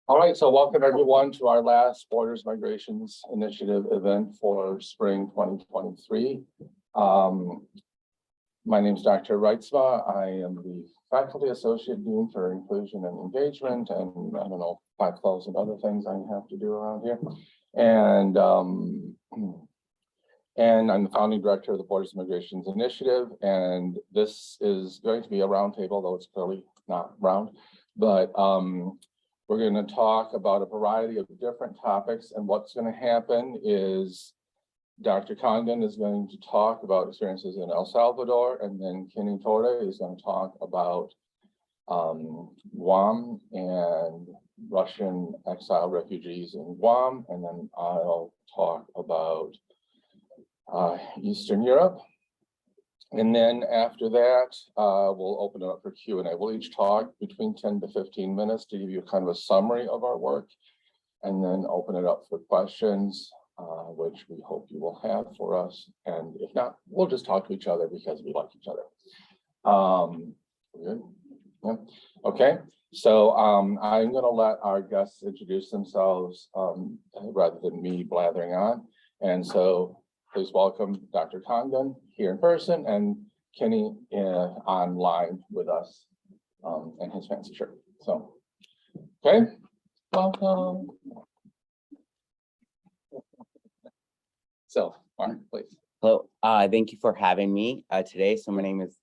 All right, so welcome everyone to our last Borders Migrations Initiative event for spring 2023. My name is Dr. Reitzma. I am the Faculty Associate Dean for Inclusion and Engagement, and I don't know, 5,000 other things I have to do around here. And I'm the founding director of the Borders Migrations Initiative. And this is going to be a roundtable, though it's clearly not round, but we're going to talk about a variety of different topics, and what's going to happen is Dr. Condon is going to talk about experiences in El Salvador, and then Kenny Torre is going to talk about Guam and Russian exile refugees in Guam, and then I'll talk about Eastern Europe. And then after that, we'll open it up for Q&A. We'll each talk between 10 to 15 minutes to give you kind of a summary of our work, and then open it up for questions, which we hope you will have for us. And if not, we'll just talk to each other because we like each other. Good? Yeah. Okay, so I'm going to let our guests introduce themselves rather than me blathering on. And so please welcome Dr. Condon here in person and Kenny online with us in his fancy shirt. So, okay, welcome. So, Mark, please. Hello, thank you for having me today. So my name is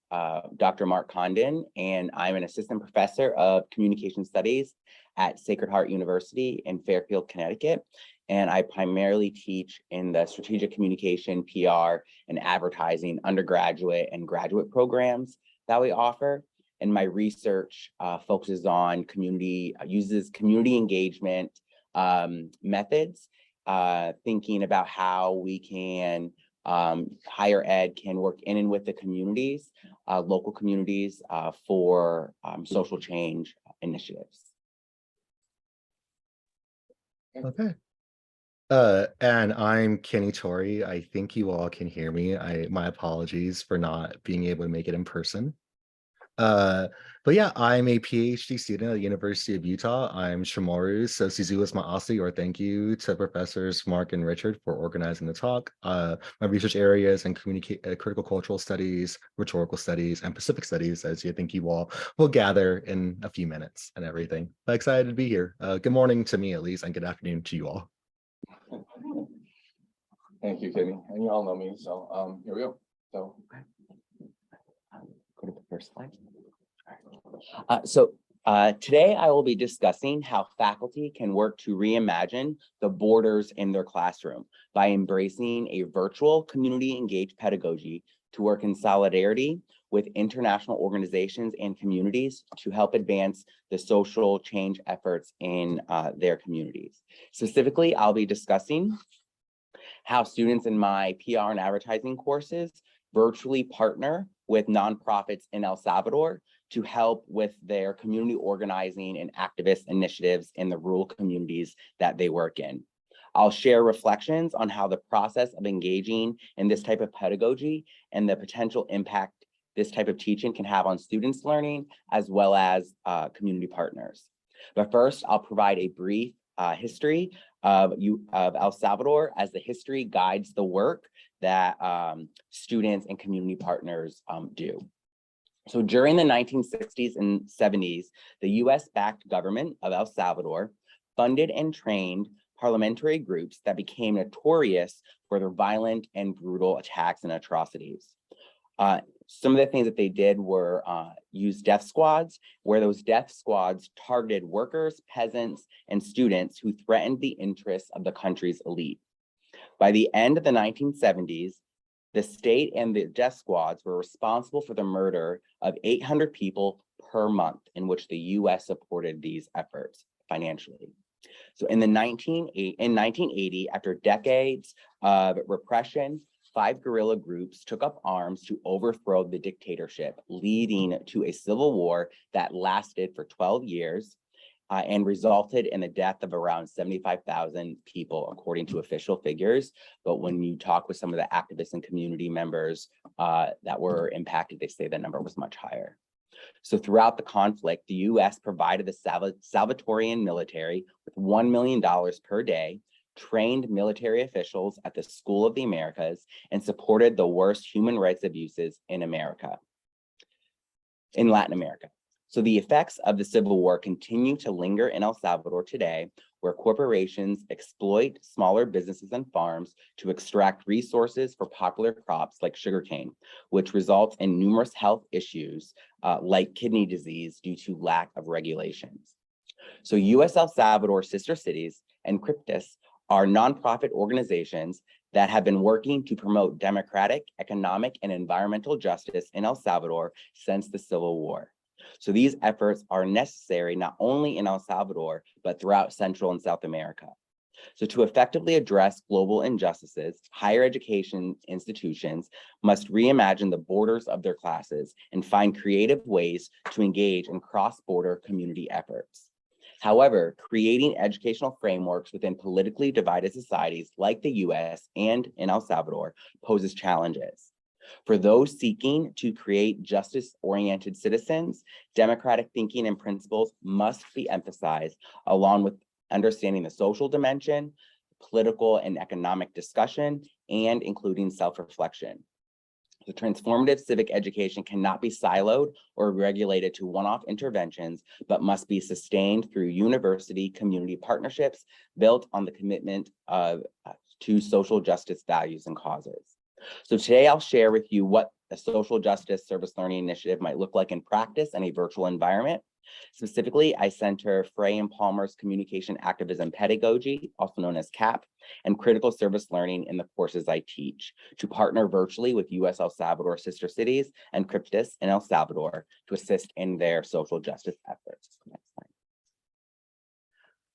Dr. Mark Condon, and I'm an assistant professor of communication studies at Sacred Heart University in Fairfield, Connecticut. And I primarily teach in the strategic communication, PR, and advertising undergraduate and graduate programs that we offer. And my research focuses on uses community engagement methods, thinking about how we can higher ed can work in and with the communities, local communities for social change initiatives. Okay. And I'm Kenny Torre. I think you all can hear me. My apologies for not being able to make it in person. But yeah, I'm a PhD student at the University of Utah. I'm Shimoru Sosizuas Maasi, or thank you to Professors Mark and Richard for organizing the talk. My research areas in critical cultural studies, rhetorical studies, and Pacific studies, as you think you all will gather in a few minutes and everything. But excited to be here. Good morning to me at least, and good afternoon to you all. Thank you, Kenny. And you all know me, so here we go. So Go to the first slide. Today I will be discussing how faculty can work to reimagine the borders in their classroom by embracing a virtual community engaged pedagogy to work in solidarity with international organizations and communities to help advance the social change efforts in their communities. Specifically, I'll be discussing how students in my PR and advertising courses virtually partner with nonprofits in El Salvador to help with their community organizing and activist initiatives in the rural communities that they work in. I'll share reflections on how the process of engaging in this type of pedagogy and the potential impact this type of teaching can have on students' learning, as well as community partners. But first, I'll provide a brief history of El Salvador, as the history guides the work that students and community partners do. So during the 1960s and 70s, the US-backed government of El Salvador funded and trained parliamentary groups that became notorious for their violent and brutal attacks and atrocities. Some of the things that they did were use death squads, where those death squads targeted workers, peasants, and students who threatened the interests of the country's elite. By the end of the 1970s, the state and the death squads were responsible for the murder of 800 people per month, in which the US supported these efforts financially. So in 1980, after decades of repression, 5 guerrilla groups took up arms to overthrow the dictatorship, leading to a civil war that lasted for 12 years and resulted in the death of around 75,000 people, according to official figures. But when you talk with some of the activists and community members that were impacted, they say the number was much higher. So throughout the conflict, the US provided the Salvatorian military with $1 million per day, trained military officials at the School of the Americas, and supported the worst human rights abuses in Latin America. So the effects of the Civil War continue to linger in El Salvador today, where corporations exploit smaller businesses and farms to extract resources for popular crops like sugarcane, which results in numerous health issues like kidney disease due to lack of regulations. So US El Salvador Sister Cities and Cryptis are nonprofit organizations that have been working to promote democratic, economic, and environmental justice in El Salvador since the Civil War. So these efforts are necessary not only in El Salvador, but throughout Central and South America. So to effectively address global injustices, higher education institutions must reimagine the borders of their classes and find creative ways to engage in cross-border community efforts. However, creating educational frameworks within politically divided societies like the US and in El Salvador poses challenges. For those seeking to create justice-oriented citizens, democratic thinking and principles must be emphasized, along with understanding the social dimension, political and economic discussion, and including self-reflection. The transformative civic education cannot be siloed or regulated to one-off interventions, but must be sustained through university community partnerships built on the commitment to social justice values and causes. So today I'll share with you what a social justice service learning initiative might look like in practice in a virtual environment. Specifically, I center Frey and Palmer's Communication Activism Pedagogy, also known as CAP, and critical service learning in the courses I teach to partner virtually with US El Salvador Sister Cities and Cryptis in El Salvador to assist in their social justice efforts. Next slide.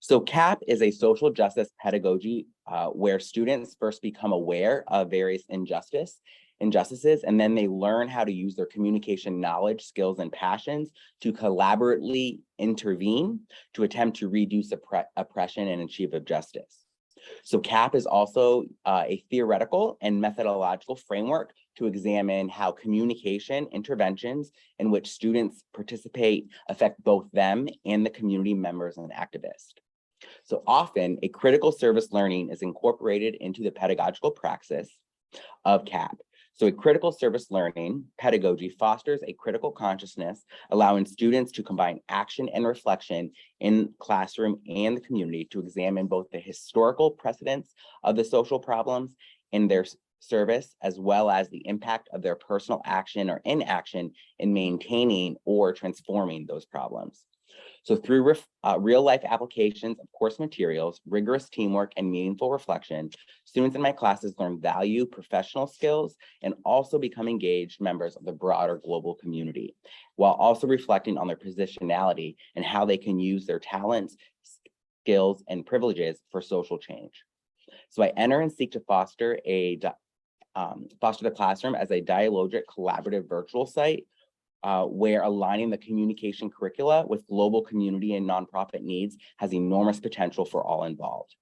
So CAP is a social justice pedagogy where students first become aware of various injustices, and then they learn how to use their communication knowledge, skills, and passions to collaboratively intervene to attempt to reduce oppression and achieve justice. So CAP is also a theoretical and methodological framework to examine how communication interventions in which students participate affect both them and the community members and activists. So often, a critical service learning is incorporated into the pedagogical praxis of CAP. So a critical service learning pedagogy fosters a critical consciousness, allowing students to combine action and reflection in classroom and the community to examine both the historical precedents of the social problems in their service, as well as the impact of their personal action or inaction in maintaining or transforming those problems. So through real-life applications of course materials, rigorous teamwork, and meaningful reflection, students in my classes learn value professional skills and also become engaged members of the broader global community, while also reflecting on their positionality and how they can use their talents, skills, and privileges for social change. So I enter and seek to foster the classroom as a dialogic collaborative virtual site where aligning the communication curricula with global community and nonprofit needs has enormous potential for all involved.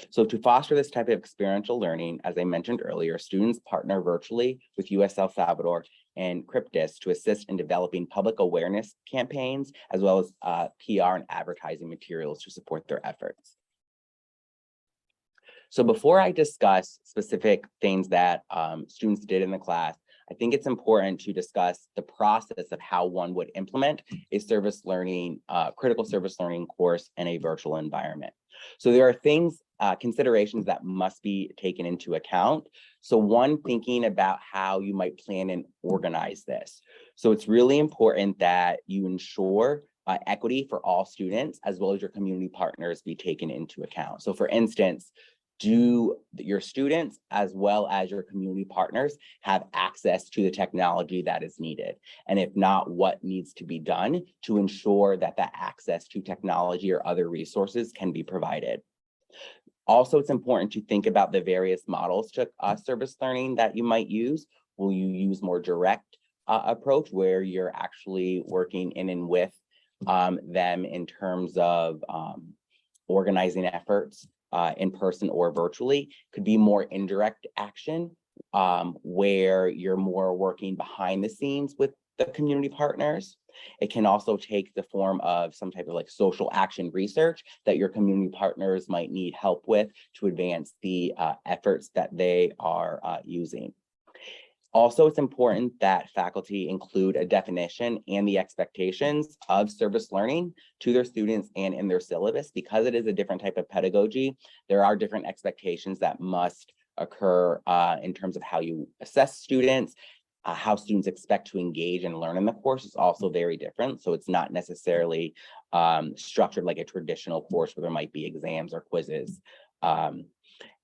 So to foster this type of experiential learning, as I mentioned earlier, students partner virtually with US El Salvador and Cryptis to assist in developing public awareness campaigns, as well as PR and advertising materials to support their efforts. So before I discuss specific things that students did in the class, I think it's important to discuss the process of how one would implement a service learning, critical service learning course in a virtual environment. So there are things, considerations that must be taken into account. So one, thinking about how you might plan and organize this. So it's really important that you ensure equity for all students, as well as your community partners be taken into account. So for instance, do your students as well as your community partners have access to the technology that is needed? And if not, what needs to be done to ensure that that access to technology or other resources can be provided? Also, it's important to think about the various models to service learning that you might use. Will you use more direct approach where you're actually working in and with them in terms of organizing efforts in person or virtually? Could be more indirect action where you're more working behind the scenes with the community partners. It can also take the form of some type of like social action research that your community partners might need help with to advance the efforts that they are using. Also, it's important that faculty include a definition and the expectations of service learning to their students and in their syllabus. Because it is a different type of pedagogy, there are different expectations that must occur in terms of how you assess students. How students expect to engage and learn in the course is also very different. So it's not necessarily structured like a traditional course where there might be exams or quizzes.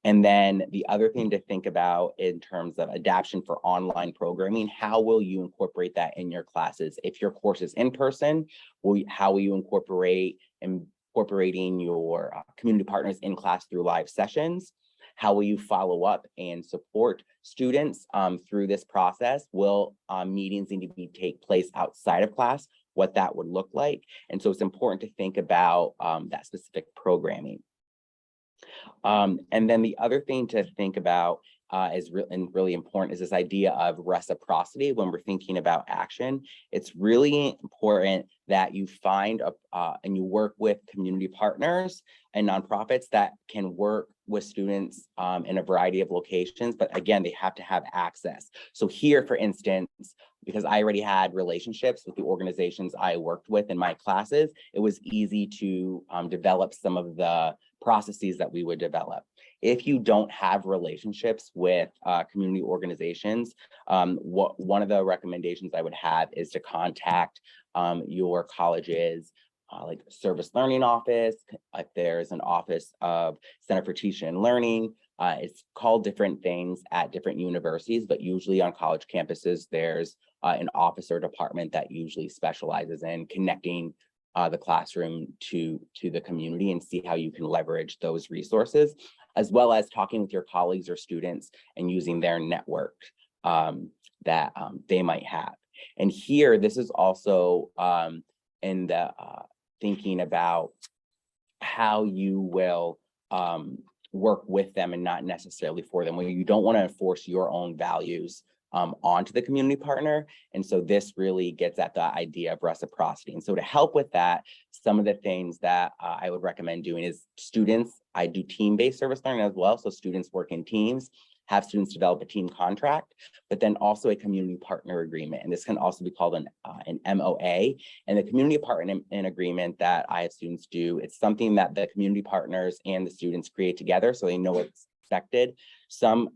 And then the other thing to think about in terms of adaptation for online programming, how will you incorporate that in your classes? If your course is in person, how will you incorporating your community partners in class through live sessions? How will you follow up and support students through this process? Will meetings need to take place outside of class? What that would look like? And so it's important to think about that specific programming. And then the other thing to think about is really important is this idea of reciprocity. When we're thinking about action, it's really important that you find and you work with community partners and nonprofits that can work with students in a variety of locations, but again, they have to have access. So here, for instance, because I already had relationships with the organizations I worked with in my classes, it was easy to develop some of the processes that we would develop. If you don't have relationships with community organizations, one of the recommendations I would have is to contact your college's like service learning office. If there's an office of Center for Teaching and Learning, it's called different things at different universities, but usually on college campuses, there's an office or department that usually specializes in connecting the classroom to the community and see how you can leverage those resources, as well as talking with your colleagues or students and using their network that they might have. And here, this is also in the thinking about how you will work with them and not necessarily for them, where you don't want to enforce your own values onto the community partner. And so this really gets at the idea of reciprocity. And so to help with that, some of the things that I would recommend doing is students, I do team-based service learning as well. So students work in teams, have students develop a team contract, but then also a community partner agreement. And this can also be called an MOA. And the community partner agreement that I have students do, it's something that the community partners and the students create together so they know what's expected. Some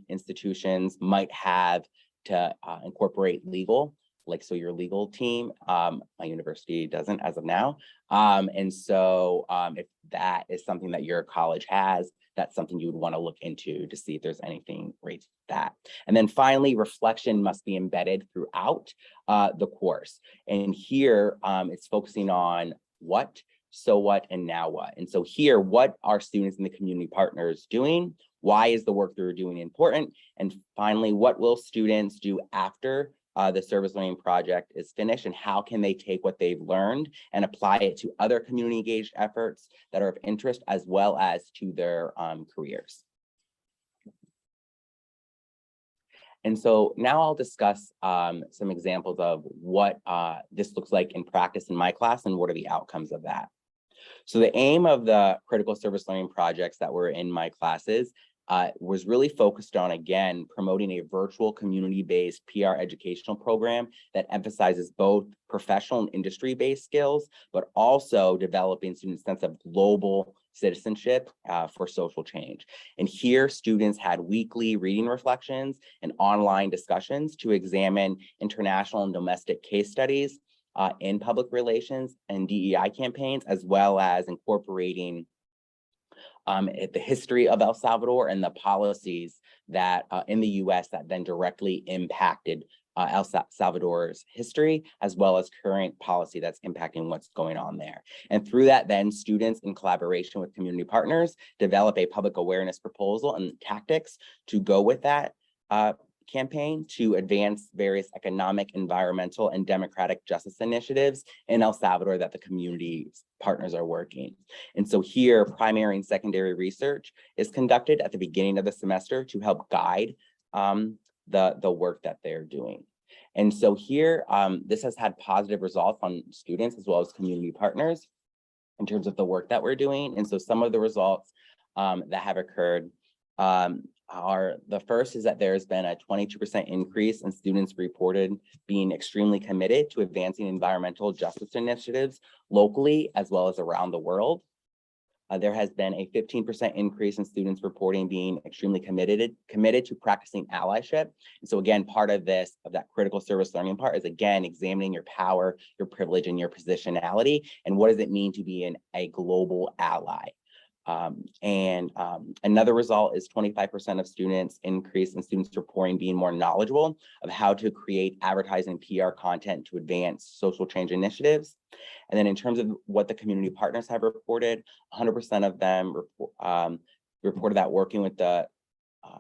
institutions might have to incorporate legal, like so your legal team. My university doesn't as of now. And so if that is something that your college has, that's something you would want to look into to see if there's anything related to that. And then finally, reflection must be embedded throughout the course. And here it's focusing on what, so what, and now what. And so here, what are students and the community partners doing? Why is the work they're doing important? And finally, what will students do after the service learning project is finished, and how can they take what they've learned and apply it to other community engaged efforts that are of interest, as well as to their careers. And so now I'll discuss some examples of what this looks like in practice in my class and what are the outcomes of that. So the aim of the critical service learning projects that were in my classes was really focused on, again, promoting a virtual community-based PR educational program that emphasizes both professional and industry-based skills, but also developing students' sense of global citizenship for social change. And here, students had weekly reading reflections and online discussions to examine international and domestic case studies in public relations and DEI campaigns, as well as incorporating the history of El Salvador and the policies that in the US that then directly impacted El Salvador's history, as well as current policy that's impacting what's going on there. And through that, then students in collaboration with community partners develop a public awareness proposal and tactics to go with that campaign to advance various economic, environmental, and democratic justice initiatives in El Salvador that the community partners are working. And so here, primary and secondary research is conducted at the beginning of the semester to help guide the work that they're doing. And so here, this has had positive results on students as well as community partners in terms of the work that we're doing. And so some of the results that have occurred are, the first is that there's been a 22% increase in students reported being extremely committed to advancing environmental justice initiatives locally as well as around the world. There has been a 15% increase in students reporting being extremely committed to practicing allyship. And so again, part of this, of that critical service learning part is again, examining your power, your privilege, and your positionality, and what does it mean to be a global ally. Another result is 25% of students increase in students reporting being more knowledgeable of how to create advertising PR content to advance social change initiatives. And then in terms of what the community partners have reported, 100% of them reported that working with the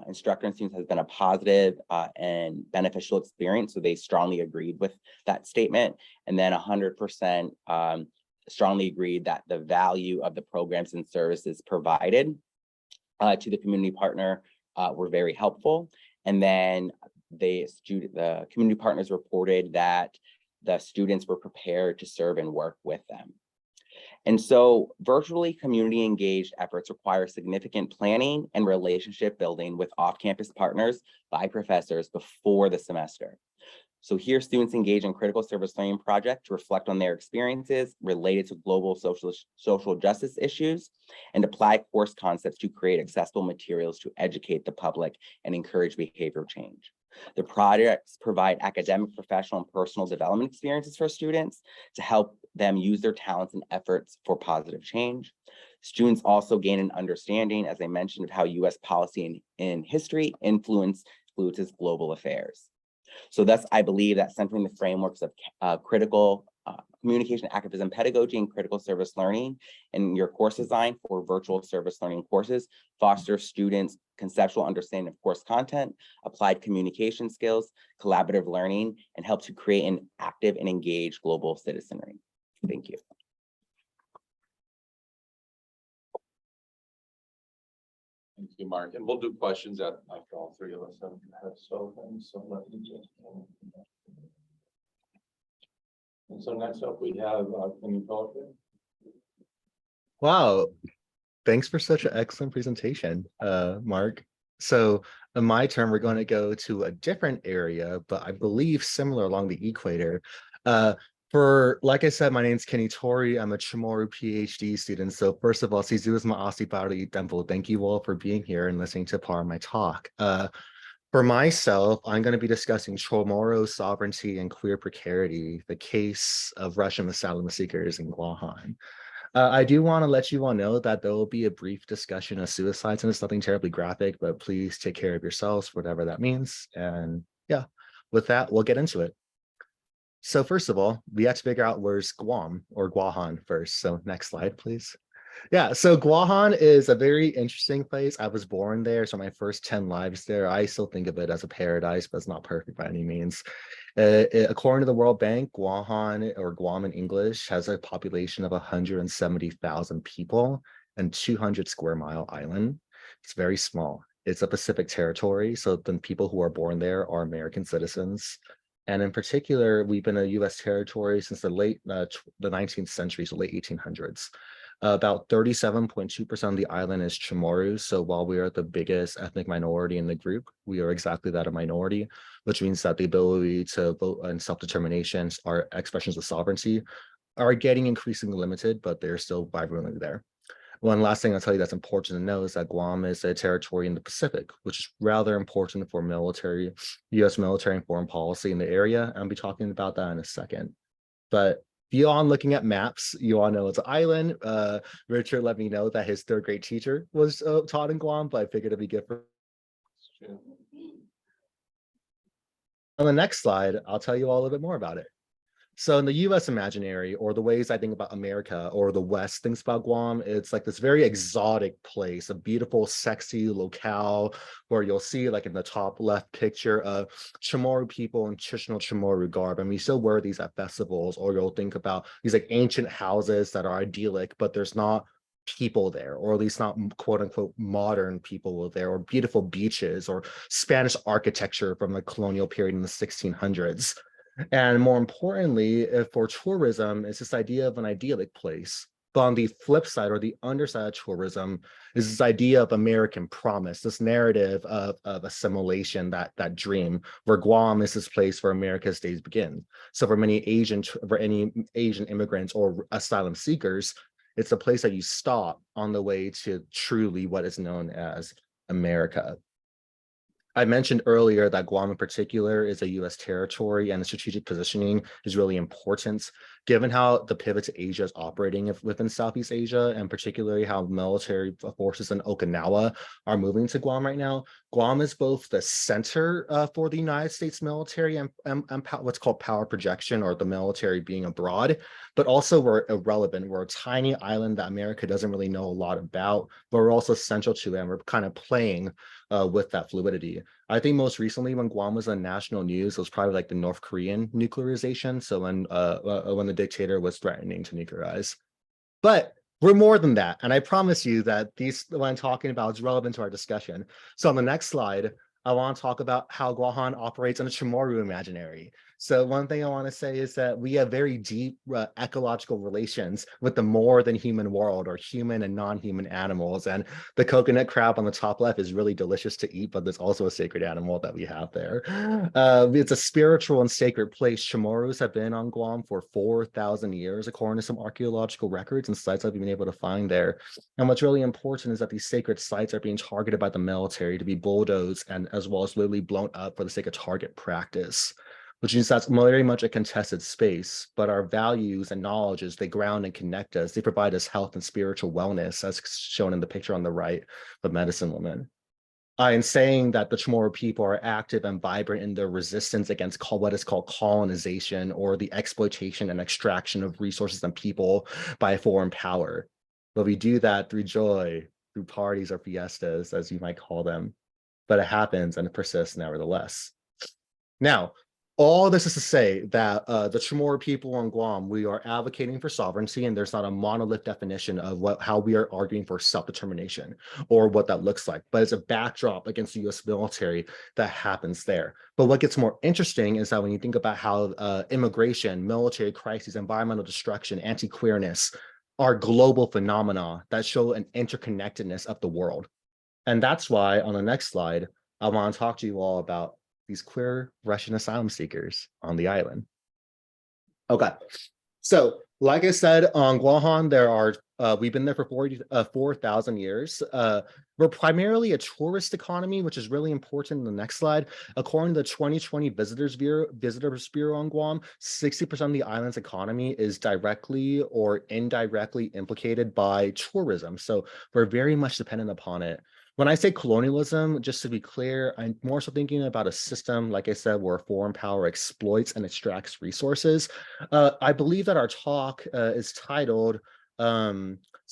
instructor and students has been a positive and beneficial experience. So they strongly agreed with that statement. And then 100% strongly agreed that the value of the programs and services provided to the community partner were very helpful. And then the community partners reported that the students were prepared to serve and work with them. And so virtually community engaged efforts require significant planning and relationship building with off-campus partners by professors before the semester. So here students engage in critical service learning project to reflect on their experiences related to global social justice issues and apply course concepts to create accessible materials to educate the public and encourage behavioral change. The projects provide academic, professional, and personal development experiences for students to help them use their talents and efforts for positive change. Students also gain an understanding, as I mentioned, of how US policy and history influences global affairs. So thus, I believe that centering the frameworks of critical communication, activism, pedagogy, and critical service learning in your course design for virtual service learning courses fosters students' conceptual understanding of course content, applied communication skills, collaborative learning, and helps to create an active and engaged global citizenry. Thank you. Thank you, Mark. And we'll do questions after all three of us have spoken. So let me just. And so next up we have Kenny Talker. Wow, thanks for such an excellent presentation, Mark. So in my turn, we're going to go to a different area, but I believe similar along the equator. Like I said, my name is Kenny Tori. I'm a Chamorro PhD student. So first of all, Sizuma Asipari Temple. Thank you all for being here and listening to part of my talk. For myself, I'm going to be discussing Chamorro sovereignty and queer precarity, the case of Russian asylum seekers in Guahan. I do want to let you all know that there will be a brief discussion of suicides, and it's nothing terribly graphic, but please take care of yourselves, whatever that means. And yeah, with that, we'll get into it. So first of all, we have to figure out where's Guam or Guahan first. So next slide, please. Yeah, so Guahan is a very interesting place. I was born there, so my first 10 lives there. I still think of it as a paradise, but it's not perfect by any means. According to the World Bank, Guahan, or Guam in English, has a population of 170,000 people and 200 square mile island. It's very small. It's a Pacific territory, so the people who are born there are American citizens. And in particular, we've been a US territory since the 19th century, so late 1800s. About 37.2% of the island is Chamorro. So while we are the biggest ethnic minority in the group, we are exactly that, a minority, which means that the ability to vote and self-determination, our expressions of sovereignty, are getting increasingly limited, but they're still vibrantly there. One last thing I'll tell you that's important to know is that Guam is a territory in the Pacific, which is rather important for military, US military and foreign policy in the area. I'll be talking about that in a second. But beyond looking at maps, you all know it's an island. Richard let me know that his third grade teacher was taught in Guam, but I figured it'd be good for. On the next slide, I'll tell you all a little bit more about it. So in the US imaginary, or the ways I think about America or the West thinks about Guam, it's like this very exotic place, a beautiful, sexy locale where you'll see, like in the top left picture, Chamorro people in traditional Chamorro garb. And we still wear these at festivals, or you'll think about these like ancient houses that are idyllic, but there's not people there, or at least not quote unquote modern people there, or beautiful beaches or Spanish architecture from the colonial period in the 1600s. And more importantly, for tourism, it's this idea of an idyllic place. But on the flip side, or the underside of tourism, is this idea of American promise, this narrative of assimilation, that dream, where Guam is this place where America's days begin. So for any Asian immigrants or asylum seekers, it's a place that you stop on the way to truly what is known as America. I mentioned earlier that Guam in particular is a US territory, and the strategic positioning is really important, given how the pivot to Asia is operating within Southeast Asia, and particularly how military forces in Okinawa are moving to Guam right now. Guam is both the center for the United States military and what's called power projection, or the military being abroad, but also we're irrelevant. We're a tiny island that America doesn't really know a lot about, but we're also central to it, and we're kind of playing with that fluidity. I think most recently when Guam was on national news, it was probably like the North Korean nuclearization. So when the dictator was threatening to nuclearize. But we're more than that. And I promise you that what I'm talking about is relevant to our discussion. So on the next slide, I want to talk about how Guahan operates in a Chamorro imaginary. So one thing I want to say is that we have very deep ecological relations with the more than human world, or human and non-human animals. And the coconut crab on the top left is really delicious to eat, but there's also a sacred animal that we have there. It's a spiritual and sacred place. Chamorros have been on Guam for 4,000 years, according to some archaeological records and sites I've been able to find there. And what's really important is that these sacred sites are being targeted by the military to be bulldozed, and as well as literally blown up for the sake of target practice, which means that's very much a contested space. But our values and knowledges, they ground and connect us. They provide us health and spiritual wellness, as shown in the picture on the right, the medicine woman. In saying that the Chamorro people are active and vibrant in their resistance against what is called colonization, or the exploitation and extraction of resources and people by a foreign power. But we do that through joy, through parties or fiestas, as you might call them. But it happens and it persists nevertheless. Now, all this is to say that the Chamorro people on Guam, we are advocating for sovereignty, and there's not a monolith definition of how we are arguing for self-determination or what that looks like, but it's a backdrop against the US military that happens there. But what gets more interesting is that when you think about how immigration, military crises, environmental destruction, anti-queerness are global phenomena that show an interconnectedness of the world. And that's why on the next slide, I want to talk to you all about these queer Russian asylum seekers on the island. Okay, so like I said, on Guahan, we've been there for 4,000 years. We're primarily a tourist economy, which is really important in the next slide. According to the 2020 Visitors Bureau on Guam, 60% of the island's economy is directly or indirectly implicated by tourism. So we're very much dependent upon it. When I say colonialism, just to be clear, I'm more so thinking about a system, like I said, where foreign power exploits and extracts resources. I believe that our talk is titled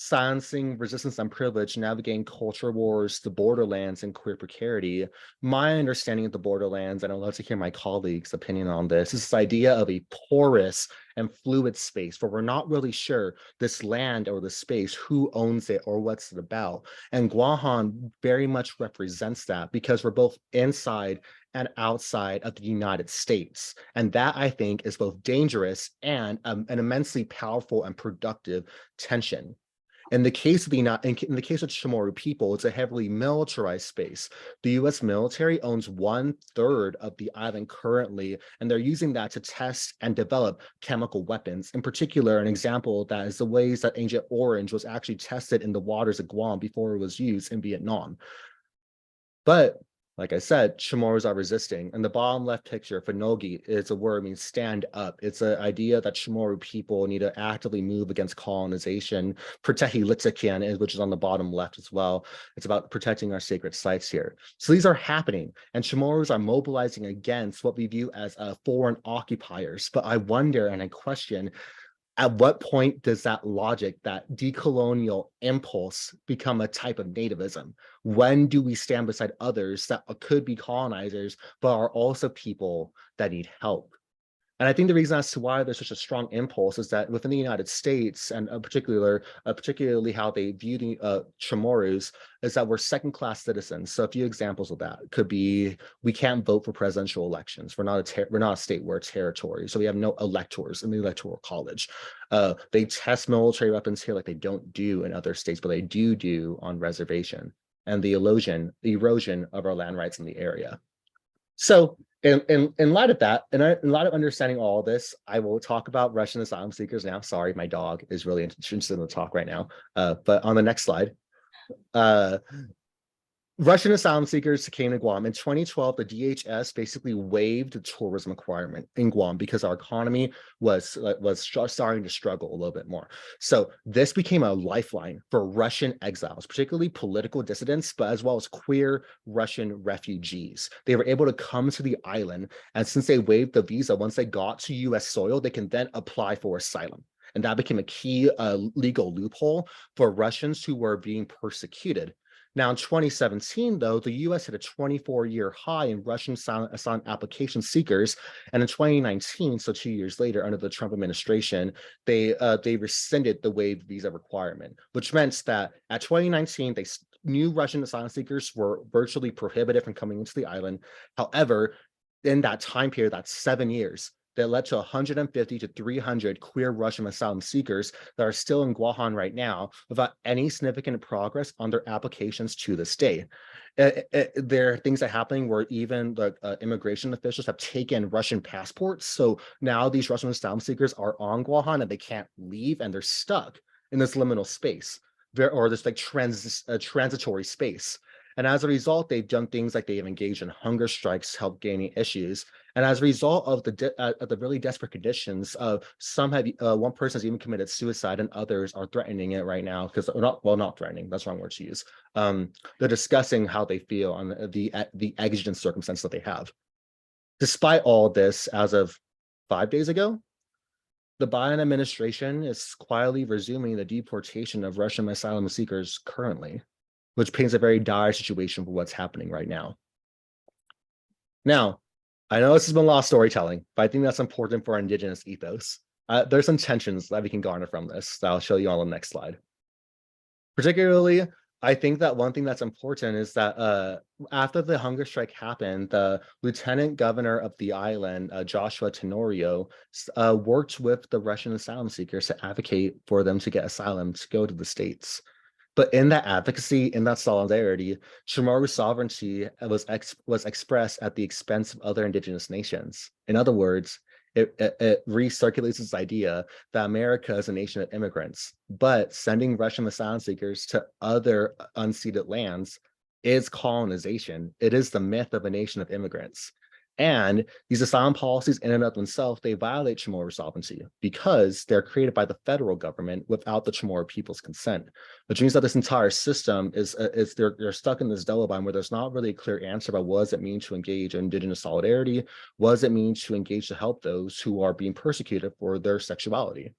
Silencing Resistance and Privilege, Navigating Culture Wars, the Borderlands, and Queer Precarity. My understanding of the Borderlands, and I'd love to hear my colleagues' opinion on this, is this idea of a porous and fluid space where we're not really sure this land or the space, who owns it or what's it about. And Guahan very much represents that, because we're both inside and outside of the United States. And that, I think, is both dangerous and an immensely powerful and productive tension. In the case of the Chamorro people, it's a heavily militarized space. The US military owns 1/3 of the island currently, and they're using that to test and develop chemical weapons. In particular, an example of that is the ways that Agent Orange was actually tested in the waters of Guam before it was used in Vietnam. But like I said, Chamorros are resisting. And the bottom left picture, Fanogi, is a word means stand up. It's an idea that Chamorro people need to actively move against colonization. Protehi Litsakian, which is on the bottom left as well. It's about protecting our sacred sites here. So these are happening, and Chamorros are mobilizing against what we view as foreign occupiers. But I wonder and I question, at what point does that logic, that decolonial impulse, become a type of nativism? When do we stand beside others that could be colonizers, but are also people that need help? And I think the reason as to why there's such a strong impulse is that within the United States, and particularly how they view the Chamorros, is that we're second-class citizens. So a few examples of that could be we can't vote for presidential elections. We're not a state, we're a territory. So we have no electors in the electoral college. They test military weapons here like they don't do in other states, but they do on reservation, and the erosion of our land rights in the area. So in light of that, and in light of understanding all of this, I will talk about Russian asylum seekers now. Sorry, my dog is really interested in the talk right now. But on the next slide, Russian asylum seekers came to Guam. In 2012, the DHS basically waived the tourism requirement in Guam because our economy was starting to struggle a little bit more. So this became a lifeline for Russian exiles, particularly political dissidents, but as well as queer Russian refugees. They were able to come to the island, and since they waived the visa, once they got to US soil, they can then apply for asylum. And that became a key legal loophole for Russians who were being persecuted. Now, in 2017, though, the U.S. hit a 24-year high in Russian asylum application seekers, and in 2019, so 2 years later, under the Trump administration, they rescinded the waived visa requirement, which meant that at 2019, new Russian asylum seekers were virtually prohibited from coming into the island. However, in that time period, that's 7 years, that led to 150 to 300 queer Russian asylum seekers that are still in Guam right now without any significant progress on their applications to this day. There are things that are happening where even the immigration officials have taken Russian passports. So now these Russian asylum seekers are on Guam and they can't leave, and they're stuck in this liminal space, or this like transitory space. And as a result, they've done things like they have engaged in hunger strikes to help gaining issues. And as a result of the really desperate conditions, some have one person has even committed suicide, and others are threatening it right now because not threatening. That's the wrong word to use. They're discussing how they feel on the exigent circumstances that they have. Despite all this, as of 5 days ago, the Biden administration is quietly resuming the deportation of Russian asylum seekers currently, which paints a very dire situation for what's happening right now. Now, I know this has been a lot of storytelling, but I think that's important for our Indigenous ethos. There's some tensions that we can garner from this that I'll show you on the next slide. Particularly, I think that one thing that's important is that after the hunger strike happened, the lieutenant governor of the island, Joshua Tenorio, worked with the Russian asylum seekers to advocate for them to get asylum to go to the States. But in that advocacy, in that solidarity, Chamorro sovereignty was expressed at the expense of other indigenous nations. In other words, it recirculates this idea that America is a nation of immigrants, but sending Russian asylum seekers to other unceded lands is colonization. It is the myth of a nation of immigrants. And these asylum policies in and of themselves, they violate Chamorro sovereignty because they're created by the federal government without the Chamorro people's consent, which means that this entire system they're stuck in this double bind where there's not really a clear answer about what does it mean to engage in indigenous solidarity, what does it mean to engage to help those who are being persecuted for their sexuality.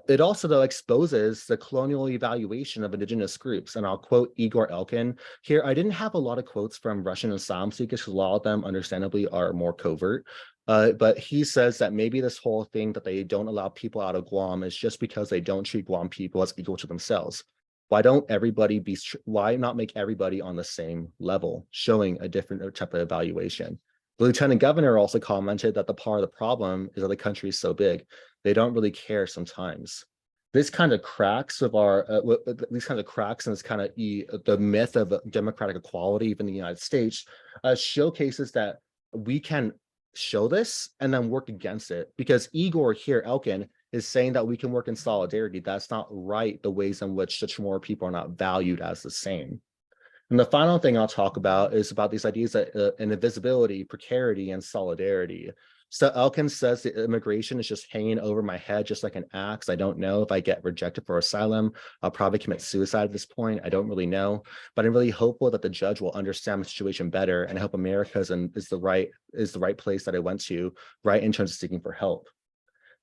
It also, though, exposes the colonial evaluation of indigenous groups. And I'll quote Igor Elkin here. I didn't have a lot of quotes from Russian asylum seekers because a lot of them, understandably, are more covert. But he says that maybe this whole thing that they don't allow people out of Guam is just because they don't treat Guam people as equal to themselves. Why not make everybody on the same level, showing a different type of evaluation? The lieutenant governor also commented that the part of the problem is that the country is so big, they don't really care sometimes. This kind of cracks of these kinds of cracks and this kind of the myth of democratic equality, even in the United States, showcases that we can show this and then work against it. Because Igor here, Elkin, is saying that we can work in solidarity. That's not right. The ways in which the Chamorro people are not valued as the same. And the final thing I'll talk about is about these ideas that invisibility, precarity, and solidarity. So Elkin says that immigration is just hanging over my head just like an axe. I don't know if I get rejected for asylum. I'll probably commit suicide at this point. I don't really know, but I'm really hopeful that the judge will understand the situation better, and I hope America is the right place that I went to, right, in terms of seeking for help.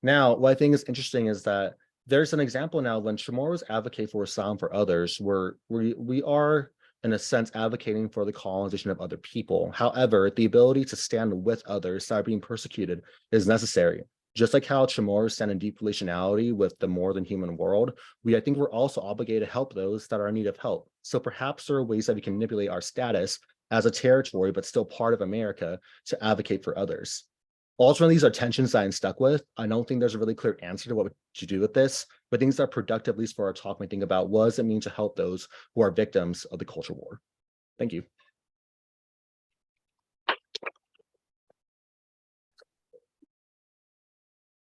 Now, what I think is interesting is that there's an example now when Chamorros advocate for asylum for others, where we are in a sense, advocating for the colonization of other people. However, the ability to stand with others that are being persecuted is necessary. Just like how Chamorros stand in deep relationality with the more than human world, I think we're also obligated to help those that are in need of help. So perhaps there are ways that we can manipulate our status as a territory, but still part of America, to advocate for others. Ultimately, these are tensions that I'm stuck with. I don't think there's a really clear answer to what to do with this, but things that are productive, at least for our talk, we think about what does it mean to help those who are victims of the culture war. Thank you.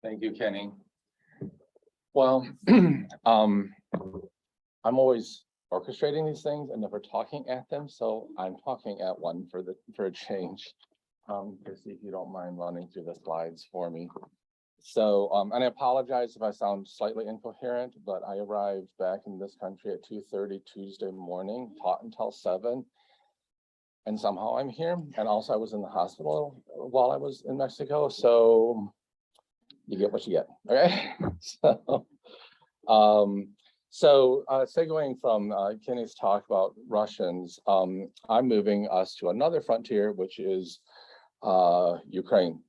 Thank you, Kenny. Well, I'm always orchestrating these things and never talking at them, so I'm talking at one for a change. Chrissy, if you don't mind running through the slides for me. So, and I apologize if I sound slightly incoherent, but I arrived back in this country at 2:30 Tuesday morning, taught until 7. And somehow I'm here. And also I was in the hospital while I was in Mexico. So you get what you get. Okay. Segueing from Kenny's talk about Russians, I'm moving us to another frontier, which is Ukraine.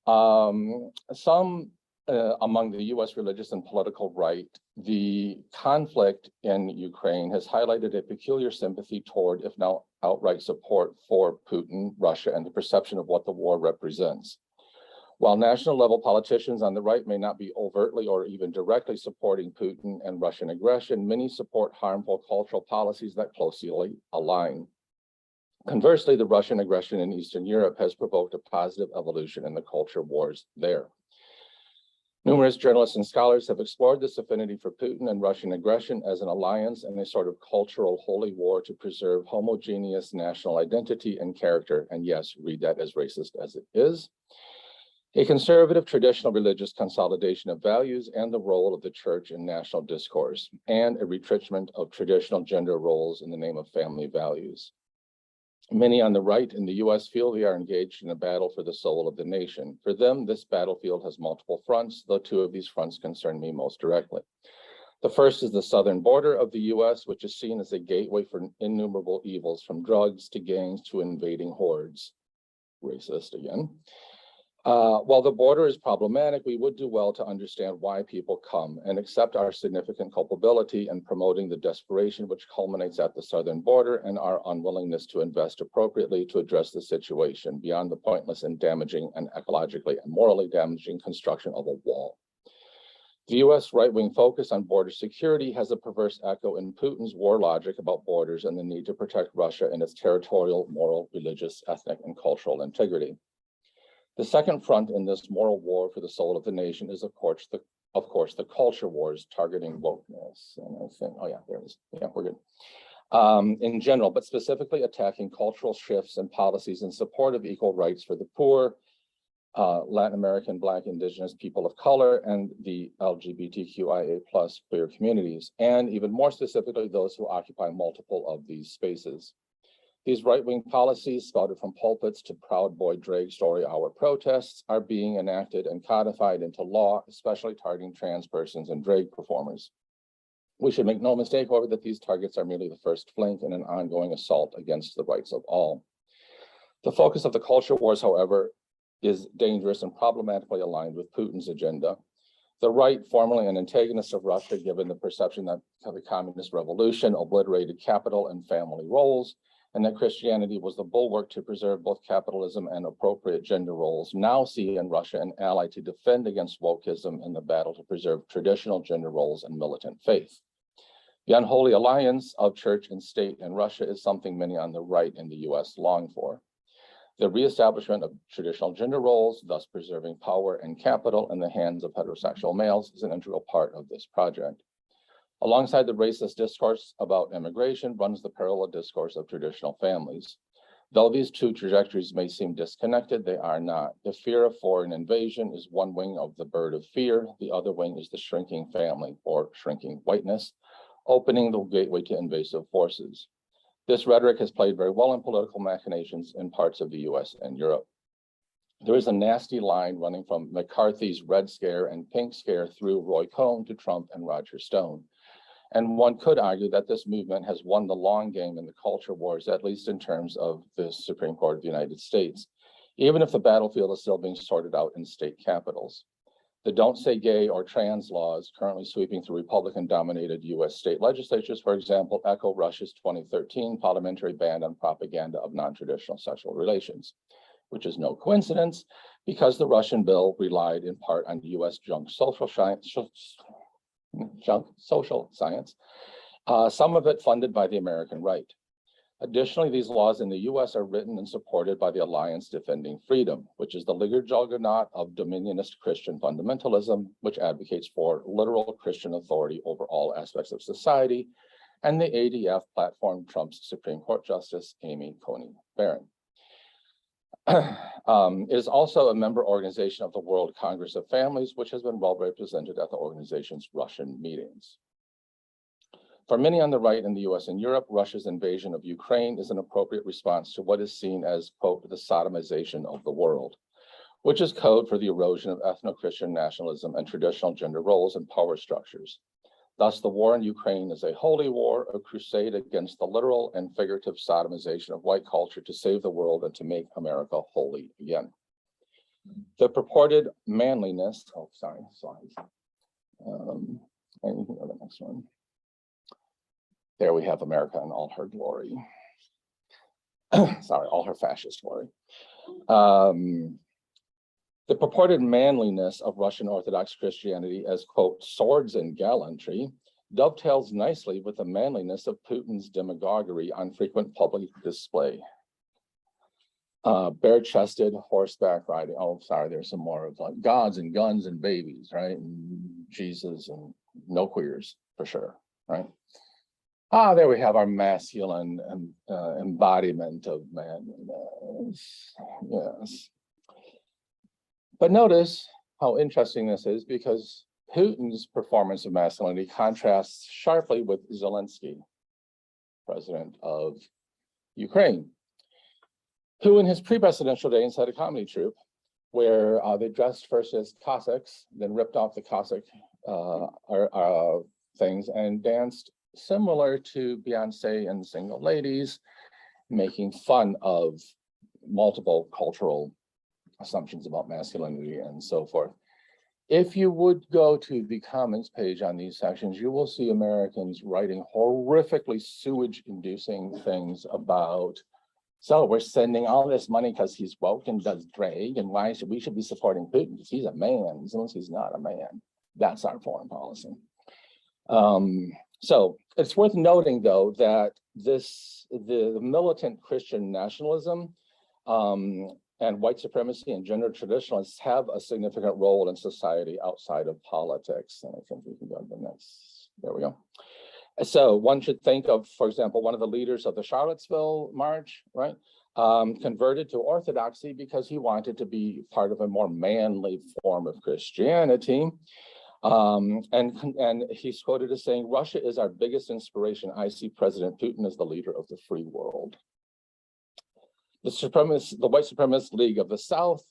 Some among the US religious and political right, the conflict in Ukraine has highlighted a peculiar sympathy toward, if not outright support for Putin, Russia, and the perception of what the war represents. While national level politicians on the right may not be overtly or even directly supporting Putin and Russian aggression, many support harmful cultural policies that closely align. Conversely, the Russian aggression in Eastern Europe has provoked a positive evolution in the culture wars there. Numerous journalists and scholars have explored this affinity for Putin and Russian aggression as an alliance and a sort of cultural holy war to preserve homogeneous national identity and character. And yes, read that as racist as it is. A conservative traditional religious consolidation of values and the role of the church in national discourse, and a retrenchment of traditional gender roles in the name of family values. Many on the right in the US feel we are engaged in a battle for the soul of the nation. For them, this battlefield has multiple fronts, though 2 of these fronts concern me most directly. The first is the southern border of the US, which is seen as a gateway for innumerable evils, from drugs to gangs to invading hordes. Racist again. While the border is problematic, we would do well to understand why people come and accept our significant culpability in promoting the desperation which culminates at the southern border and our unwillingness to invest appropriately to address the situation beyond the pointless and damaging and ecologically and morally damaging construction of a wall. The US right-wing focus on border security has a perverse echo in Putin's war logic about borders and the need to protect Russia and its territorial, moral, religious, ethnic, and cultural integrity. The second front in this moral war for the soul of the nation is, of course, the culture wars targeting wokeness. And I think, oh yeah, there it is. Yeah, we're good. In general, but specifically attacking cultural shifts and policies in support of equal rights for the poor, Latin American, Black, Indigenous, people of color, and the LGBTQIA+ queer communities, and even more specifically, those who occupy multiple of these spaces. These right-wing policies, spouted from pulpits to Proud Boy drag story hour protests, are being enacted and codified into law, especially targeting trans persons and drag performers. We should make no mistake, however, that these targets are merely the first flank in an ongoing assault against the rights of all. The focus of the culture wars, however, is dangerous and problematically aligned with Putin's agenda. The right, formerly an antagonist of Russia, given the perception that the communist revolution obliterated capital and family roles, and that Christianity was the bulwark to preserve both capitalism and appropriate gender roles, now see in Russia an ally to defend against wokeism in the battle to preserve traditional gender roles and militant faith. The unholy alliance of church and state in Russia is something many on the right in the US long for. The reestablishment of traditional gender roles, thus preserving power and capital in the hands of heterosexual males, is an integral part of this project. Alongside the racist discourse about immigration runs the parallel discourse of traditional families. Though these 2 trajectories may seem disconnected, they are not. The fear of foreign invasion is one wing of the bird of fear. The other wing is the shrinking family, or shrinking whiteness, opening the gateway to invasive forces. This rhetoric has played very well in political machinations in parts of the US and Europe. There is a nasty line running from McCarthy's Red Scare and Pink Scare through Roy Cohn to Trump and Roger Stone. And one could argue that this movement has won the long game in the culture wars, at least in terms of the Supreme Court of the United States, even if the battlefield is still being sorted out in state capitals. The Don't Say Gay or Trans laws currently sweeping through Republican-dominated US state legislatures, for example, echo Russia's 2013 parliamentary ban on propaganda of non-traditional sexual relations, which is no coincidence because the Russian bill relied in part on US junk social science, some of it funded by the American right. Additionally, these laws in the US are written and supported by the Alliance Defending Freedom, which is the legal juggernaut of dominionist Christian fundamentalism, which advocates for literal Christian authority over all aspects of society, and the ADF platform trumps Supreme Court Justice Amy Coney Barron. It is also a member organization of the World Congress of Families, which has been well represented at the organization's Russian meetings. For many on the right in the US and Europe, Russia's invasion of Ukraine is an appropriate response to what is seen as, quote, the sodomization of the world, which is code for the erosion of ethno-Christian nationalism and traditional gender roles and power structures. Thus, the war in Ukraine is a holy war, a crusade against the literal and figurative sodomization of white culture to save the world and to make America holy again. The purported manliness, slides. And you can go to the next one. There we have America in all her glory. All her fascist glory. The purported manliness of Russian Orthodox Christianity as, quote, swords and gallantry dovetails nicely with the manliness of Putin's demagoguery on frequent public display. Bare-chested horseback riding. Oh, sorry, there's some more of like gods and guns and babies, right? And Jesus and no queers for sure, right? There we have our masculine embodiment of manliness. Yes. But notice how interesting this is because Putin's performance of masculinity contrasts sharply with Zelensky, president of Ukraine, who in his pre-presidential days had a comedy troupe where they dressed first as Cossacks, then ripped off the Cossack things and danced similar to Beyonce and Single Ladies, making fun of multiple cultural assumptions about masculinity and so forth. If you would go to the comments page on these sections, you will see Americans writing horrifically sewage-inducing things about, so we're sending all this money because he's woke and does drag, and why should we be supporting Putin because he's a man, as long as he's not a man. That's our foreign policy. So it's worth noting, though, that the militant Christian nationalism and white supremacy and gender traditionalists have a significant role in society outside of politics. And I think we can go to the next, there we go. So one should think of, for example, one of the leaders of the Charlottesville March, right? Converted to Orthodoxy because he wanted to be part of a more manly form of Christianity. And he's quoted as saying, Russia is our biggest inspiration. I see President Putin as the leader of the free world. The white supremacist League of the South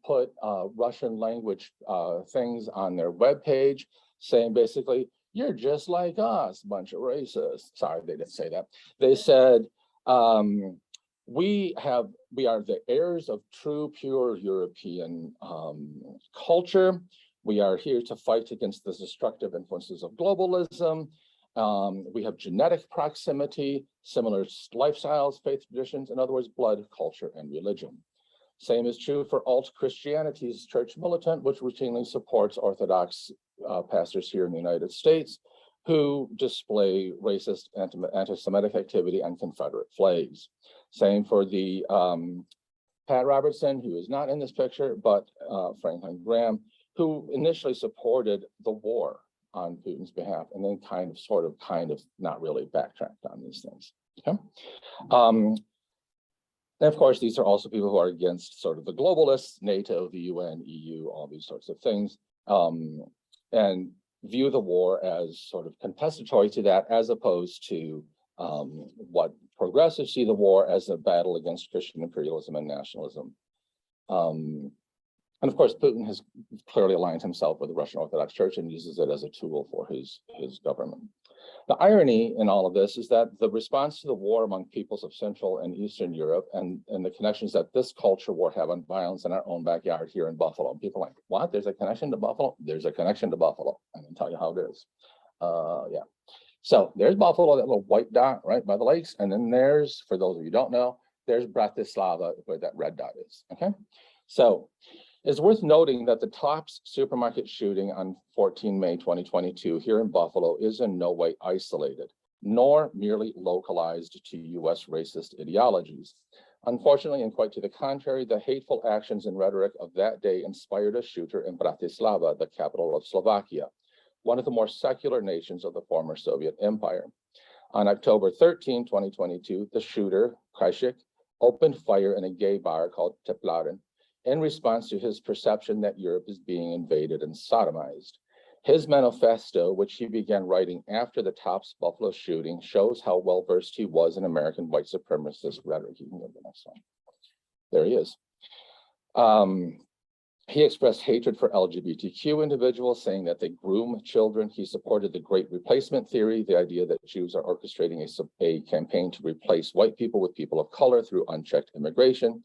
put Russian language things on their webpage saying basically, you're just like us, bunch of racists. Sorry, they didn't say that. They said, we are the heirs of true, pure European culture. We are here to fight against the destructive influences of globalism. We have genetic proximity, similar lifestyles, faith traditions, in other words, blood, culture, and religion. Same is true for alt Christianity's church militant, which routinely supports Orthodox pastors here in the United States who display racist, anti-Semitic activity and Confederate flags. Same for the Pat Robertson, who is not in this picture, but Franklin Graham, who initially supported the war on Putin's behalf, and then kind of not really backtracked on these things. Okay. And of course, these are also people who are against sort of the globalists, NATO, the UN, EU, all these sorts of things, and view the war as sort of contestatory to that, as opposed to what progressives see the war as a battle against Christian imperialism and nationalism. And of course, Putin has clearly aligned himself with the Russian Orthodox Church and uses it as a tool for his government. The irony in all of this is that the response to the war among peoples of Central and Eastern Europe and the connections that this culture war have on violence in our own backyard here in Buffalo. And people are like, what? There's a connection to Buffalo? There's a connection to Buffalo. I'm gonna tell you how it is. Yeah. So there's Buffalo, that little white dot right by the lakes. And then there's, for those of you who don't know, there's Bratislava, where that red dot is, okay? So it's worth noting that the Tops supermarket shooting on 14 May 2022 here in Buffalo is in no way isolated, nor merely localized to US racist ideologies. Unfortunately, and quite to the contrary, the hateful actions and rhetoric of that day inspired a shooter in Bratislava, the capital of Slovakia, one of the more secular nations of the former Soviet Empire. On October 13, 2022, the shooter, Krajcik, opened fire in a gay bar called Teplaren in response to his perception that Europe is being invaded and sodomized. His manifesto, which he began writing after the Tops Buffalo shooting, shows how well-versed he was in American white supremacist rhetoric. You can go to the next one. There he is. He expressed hatred for LGBTQ individuals, saying that they groom children. He supported the Great Replacement theory, the idea that Jews are orchestrating a campaign to replace white people with people of color through unchecked immigration,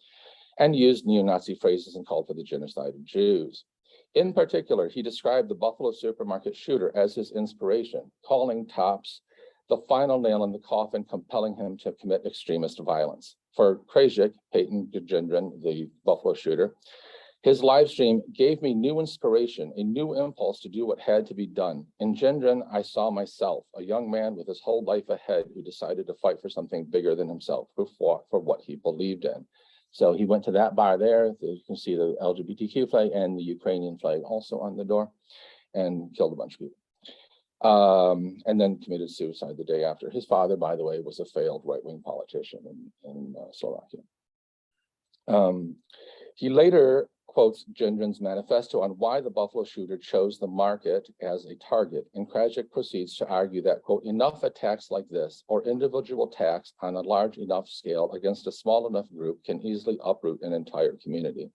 and used neo-Nazi phrases and called for the genocide of Jews. In particular, he described the Buffalo supermarket shooter as his inspiration, calling Tops the final nail in the coffin, compelling him to commit extremist violence. For Krajcik, Peyton Gendron, the Buffalo shooter, his live stream gave me new inspiration, a new impulse to do what had to be done. In Gendron, I saw myself, a young man with his whole life ahead who decided to fight for something bigger than himself, who fought for what he believed in. So he went to that bar there. You can see the LGBTQ flag and the Ukrainian flag also on the door, and killed a bunch of people. And then committed suicide the day after. His father, by the way, was a failed right-wing politician in Slovakia. He later quotes Gendron's manifesto on why the Buffalo shooter chose the market as a target, and Krajcik proceeds to argue that, quote, enough attacks like this or individual attacks on a large enough scale against a small enough group can easily uproot an entire community.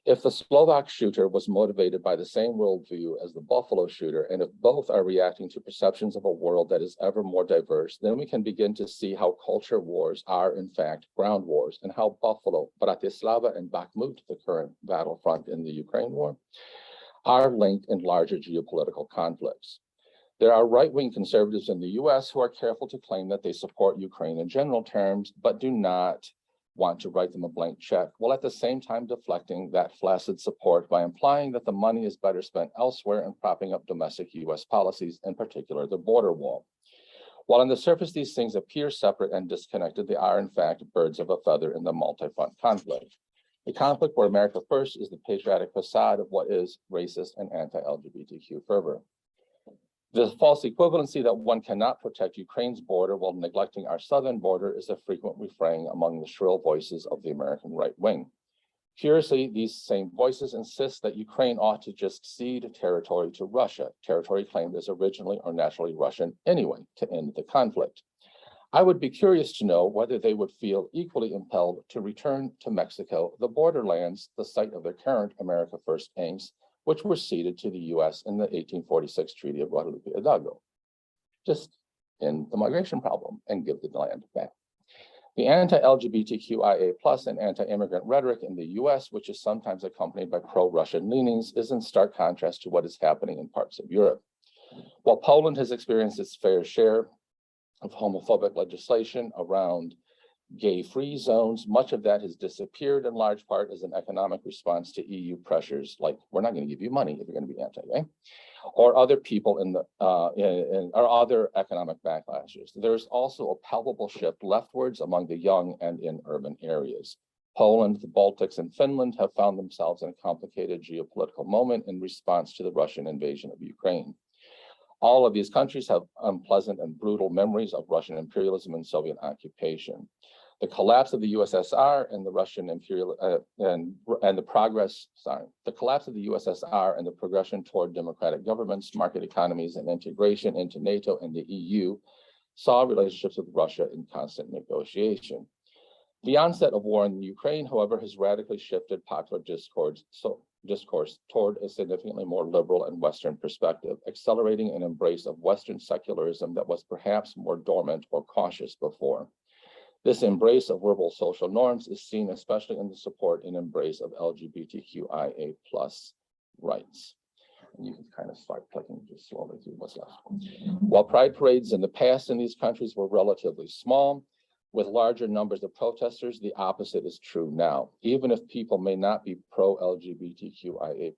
If the Slovak shooter was motivated by the same worldview as the Buffalo shooter, and if both are reacting to perceptions of a world that is ever more diverse, then we can begin to see how culture wars are in fact ground wars, and how Buffalo, Bratislava, and Bakhmut, the current battlefront in the Ukraine war, are linked in larger geopolitical conflicts. There are right-wing conservatives in the US who are careful to claim that they support Ukraine in general terms, but do not want to write them a blank check, while at the same time deflecting that flaccid support by implying that the money is better spent elsewhere and propping up domestic US policies, in particular the border wall. While on the surface these things appear separate and disconnected, they are in fact birds of a feather in the multi-front conflict. A conflict where America first is the patriotic facade of what is racist and anti-LGBTQ fervor. The false equivalency that one cannot protect Ukraine's border while neglecting our southern border is a frequent refrain among the shrill voices of the American right wing. Curiously, these same voices insist that Ukraine ought to just cede territory to Russia, territory claimed as originally or naturally Russian anyway, to end the conflict. I would be curious to know whether they would feel equally impelled to return to Mexico, the borderlands, the site of their current America First aims, which were ceded to the US in the 1846 Treaty of Guadalupe Hidalgo. Just end the migration problem and give the land back. The anti-LGBTQIA+ and anti-immigrant rhetoric in the US, which is sometimes accompanied by pro-Russian leanings, is in stark contrast to what is happening in parts of Europe. While Poland has experienced its fair share of homophobic legislation around gay-free zones, much of that has disappeared in large part as an economic response to EU pressures, like we're not going to give you money if you're going to be anti-gay, or other people in the or other economic backlashes. There's also a palpable shift leftwards among the young and in urban areas. Poland, the Baltics, and Finland have found themselves in a complicated geopolitical moment in response to the Russian invasion of Ukraine. All of these countries have unpleasant and brutal memories of Russian imperialism and Soviet occupation. The collapse of the USSR and the Russian imperial the collapse of the USSR and the progression toward democratic governments, market economies, and integration into NATO and the EU saw relationships with Russia in constant negotiation. The onset of war in Ukraine, however, has radically shifted popular discourse discourse toward a significantly more liberal and Western perspective, accelerating an embrace of Western secularism that was perhaps more dormant or cautious before. This embrace of verbal social norms is seen especially in the support and embrace of LGBTQIA+ rights. And you can kind of start clicking just slowly through what's left. While pride parades in the past in these countries were relatively small, with larger numbers of protesters, the opposite is true now. Even if people may not be pro-LGBTQIA+,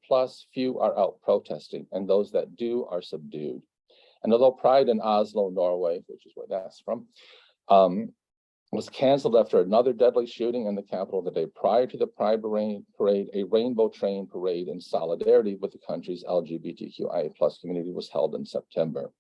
few are out protesting, and those that do are subdued. And although Pride in Oslo, Norway, which is where that's from, was canceled after another deadly shooting in the capital the day prior to the Pride parade, a rainbow train parade in solidarity with the country's LGBTQIA+ community was held in September.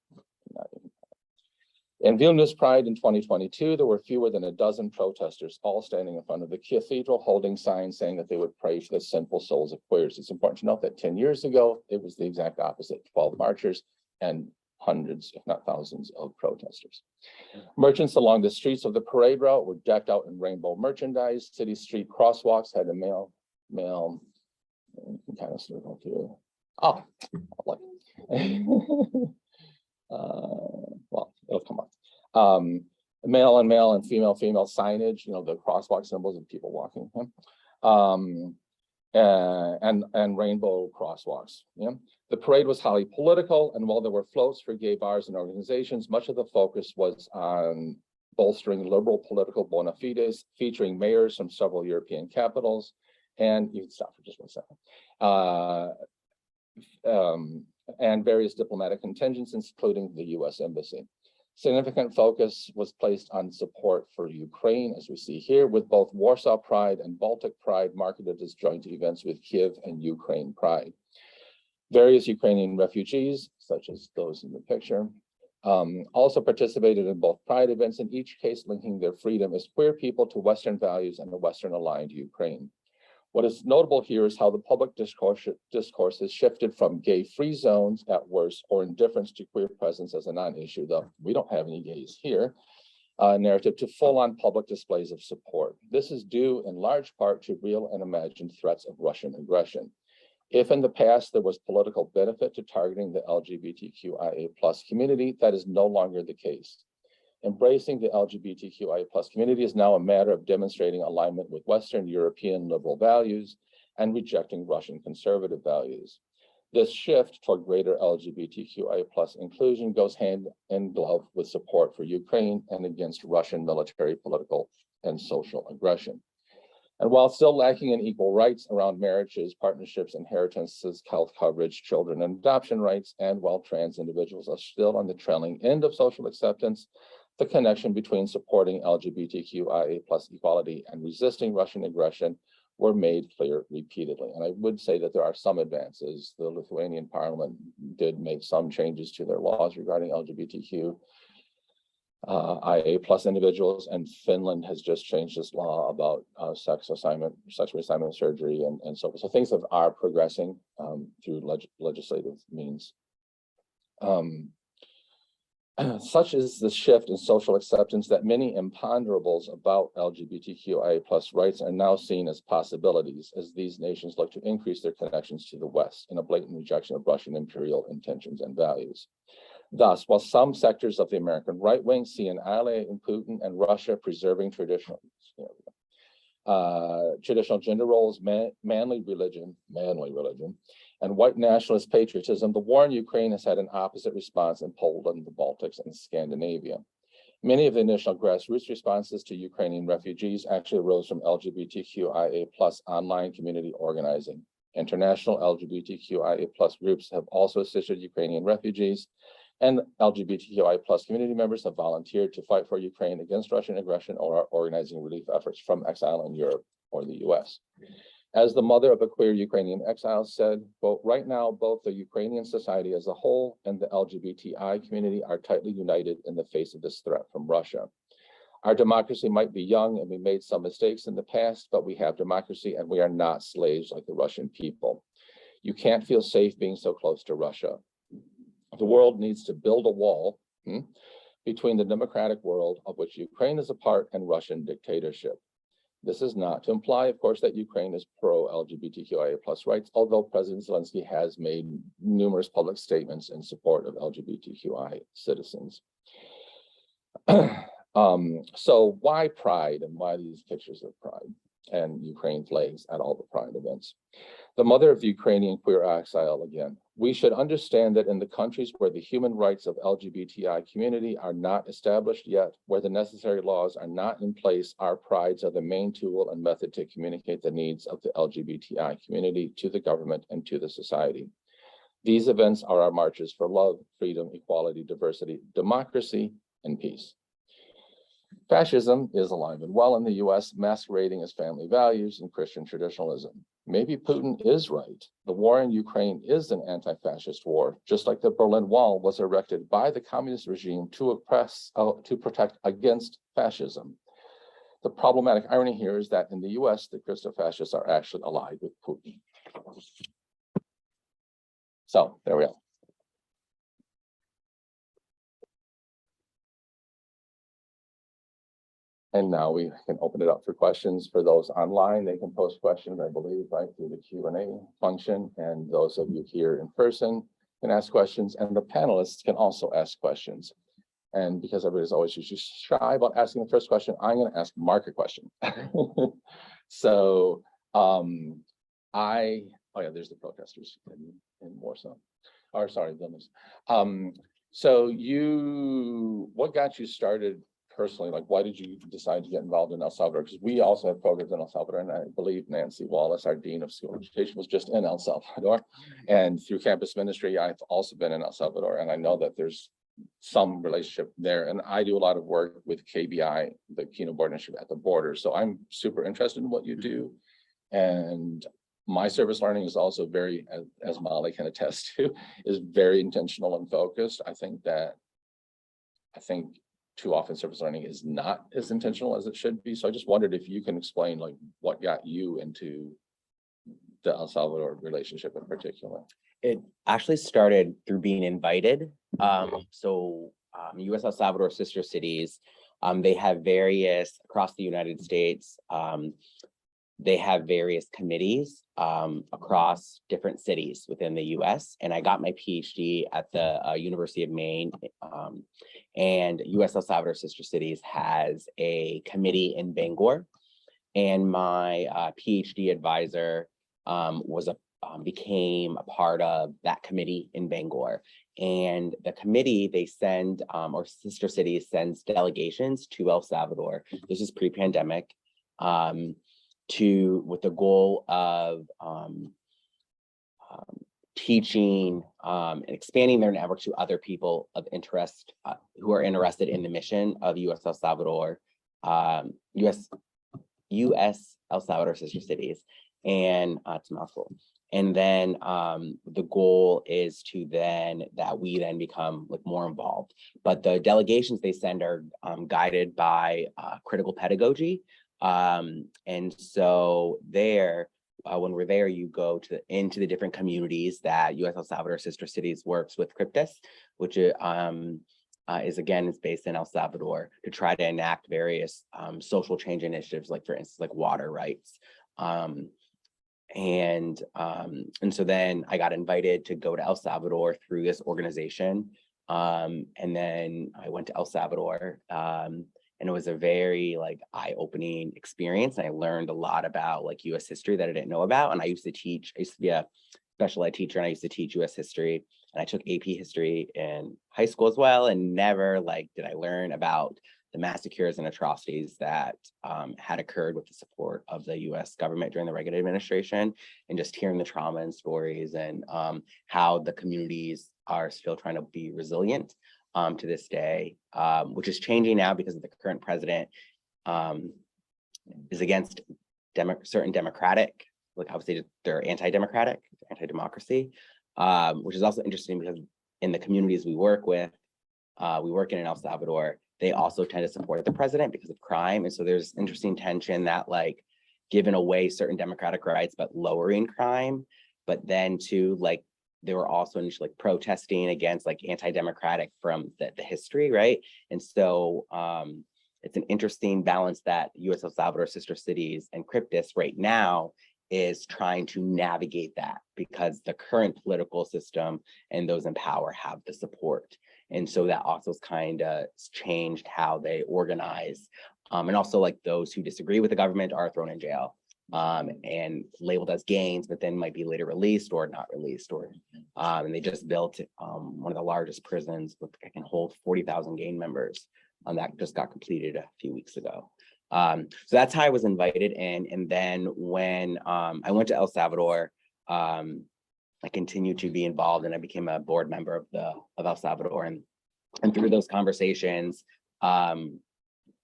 In Vilnius Pride in 2022, there were fewer than a dozen protesters, all standing in front of the cathedral, holding signs saying that they would pray for the sinful souls of queers. It's important to note that 10 years ago, it was the exact opposite, 12 marchers and hundreds, if not thousands, of protesters. Merchants along the streets of the parade route were decked out in rainbow merchandise. City street crosswalks had a you can kind of circle through. Oh, look. Well, it'll come up. Male and female signage, the crosswalk symbols of people walking. And rainbow crosswalks. The parade was highly political, and while there were floats for gay bars and organizations, much of the focus was on bolstering liberal political bona fides, featuring mayors from several European capitals. And you can stop for just 1 second. And various diplomatic contingents, including the U.S. Embassy. Significant focus was placed on support for Ukraine, as we see here, with both Warsaw Pride and Baltic Pride marketed as joint events with Kiev and Ukraine Pride. Various Ukrainian refugees, such as those in the picture, also participated in both Pride events, in each case linking their freedom as queer people to Western values and a Western-aligned Ukraine. What is notable here is how the public discourse has shifted from gay-free zones at worst or indifference to queer presence as a non-issue, though we don't have any gays here, narrative to full-on public displays of support. This is due in large part to real and imagined threats of Russian aggression. If in the past there was political benefit to targeting the LGBTQIA+ community, that is no longer the case. Embracing the LGBTQIA+ community is now a matter of demonstrating alignment with Western European liberal values and rejecting Russian conservative values. This shift toward greater LGBTQIA+ inclusion goes hand in glove with support for Ukraine and against Russian military, political, and social aggression. And while still lacking in equal rights around marriages, partnerships, inheritances, health coverage, children and adoption rights, and while trans individuals are still on the trailing end of social acceptance, the connection between supporting LGBTQIA+ equality and resisting Russian aggression were made clear repeatedly. And I would say that there are some advances. The Lithuanian parliament did make some changes to their laws regarding LGBTQIA+ individuals, and Finland has just changed its law about sexual assignment surgery and so forth. So things are progressing through legislative means. Such is the shift in social acceptance that many imponderables about LGBTQIA+ rights are now seen as possibilities as these nations look to increase their connections to the West in a blatant rejection of Russian imperial intentions and values. Thus, while some sectors of the American right wing see an ally in Putin and Russia preserving traditional gender roles, manly religion, and white nationalist patriotism, the war in Ukraine has had an opposite response in Poland, the Baltics, and Scandinavia. Many of the initial grassroots responses to Ukrainian refugees actually arose from LGBTQIA+ online community organizing. International LGBTQIA+ groups have also assisted Ukrainian refugees, and LGBTQIA+ community members have volunteered to fight for Ukraine against Russian aggression or are organizing relief efforts from exile in Europe or the US. As the mother of a queer Ukrainian exile said, quote, right now, both the Ukrainian society as a whole and the LGBTI community are tightly united in the face of this threat from Russia. Our democracy might be young and we made some mistakes in the past, but we have democracy and we are not slaves like the Russian people. You can't feel safe being so close to Russia. The world needs to build a wall between the democratic world of which Ukraine is a part and Russian dictatorship. This is not to imply, of course, that Ukraine is pro-LGBTQIA plus rights, although President Zelensky has made numerous public statements in support of LGBTQI citizens. So why pride, and why these pictures of pride and Ukraine flags at all the pride events? The mother of the Ukrainian queer exile again. We should understand that in the countries where the human rights of LGBTI community are not established yet, where the necessary laws are not in place, our prides are the main tool and method to communicate the needs of the LGBTI community to the government and to the society. These events are our marches for love, freedom, equality, diversity, democracy, and peace. Fascism is alive and well in the US, masquerading as family values and Christian traditionalism. Maybe Putin is right. The war in Ukraine is an anti-fascist war, just like the Berlin Wall was erected by the communist regime to protect against fascism. The problematic irony here is that in the US, the Christo-fascists are actually allied with Putin. So there we go. And now we can open it up for questions. For those online, they can post questions, I believe, right through the Q&A function. And those of you here in person can ask questions, and the panelists can also ask questions. And because everybody's always usually shy about asking the first question, I'm going to ask Mark a question. So oh yeah, there's the protesters in Warsaw. Or sorry, Vilnius. So what got you started personally? Like, why did you decide to get involved in El Salvador? Because we also have programs in El Salvador, and I believe Nancy Wallace, our Dean of School Education, was just in El Salvador. And through campus ministry, I've also been in El Salvador, and I know that there's some relationship there. And I do a lot of work with KBI, the Kino Board Initiative at the border. So I'm super interested in what you do. And my service learning is also very, as Molly can attest to, is very intentional and focused. I think too often service learning is not as intentional as it should be. So I just wondered if you can explain like what got you into the El Salvador relationship in particular. It actually started through being invited. US El Salvador sister cities, they have various across the United States. They have various committees across different cities within the US. And I got my PhD at the University of Maine. And US El Salvador Sister Cities has a committee in Bangor. And my PhD advisor became a part of that committee in Bangor. And the committee, they send, or Sister Cities sends delegations to El Salvador. This is pre-pandemic. With the goal of teaching and expanding their network to other people of interest who are interested in the mission of US El Salvador, US El Salvador Sister Cities, and it's a mouthful. And then the goal is that we then become like more involved. But the delegations they send are guided by critical pedagogy. And so when we're there, you go into the different communities that US El Salvador Sister Cities works with Cryptis, which is based in El Salvador, to try to enact various social change initiatives, like for instance, like water rights. And so then I got invited to go to El Salvador through this organization. And then I went to El Salvador. And it was a very like eye-opening experience. And I learned a lot about like US history that I didn't know about. And I used to be a special ed teacher, and I used to teach US history. And I took AP history in high school as well. And never did I learn about the massacres and atrocities that had occurred with the support of the US government during the Reagan administration, and just hearing the trauma and stories and how the communities are still trying to be resilient to this day, which is changing now because of the current president is against certain democratic, like I would say they're anti-democratic, anti-democracy, which is also interesting because in the communities we work with, we work in El Salvador, they also tend to support the president because of crime. And so there's interesting tension that like giving away certain democratic rights, but lowering crime, but then too, like, they were also initially like protesting against like anti-democratic from the history, right? And so it's an interesting balance that US El Salvador, sister cities, and Cryptis right now is trying to navigate that, because the current political system and those in power have the support. And so that also has kind of changed how they organize. And also, like, those who disagree with the government are thrown in jail and labeled as gains, but then might be later released or not released. And they just built one of the largest prisons with, can hold 40,000 gang members. That just got completed a few weeks ago. So that's how I was invited in. And then when I went to El Salvador, I continued to be involved, and I became a board member of El Salvador. And through those conversations,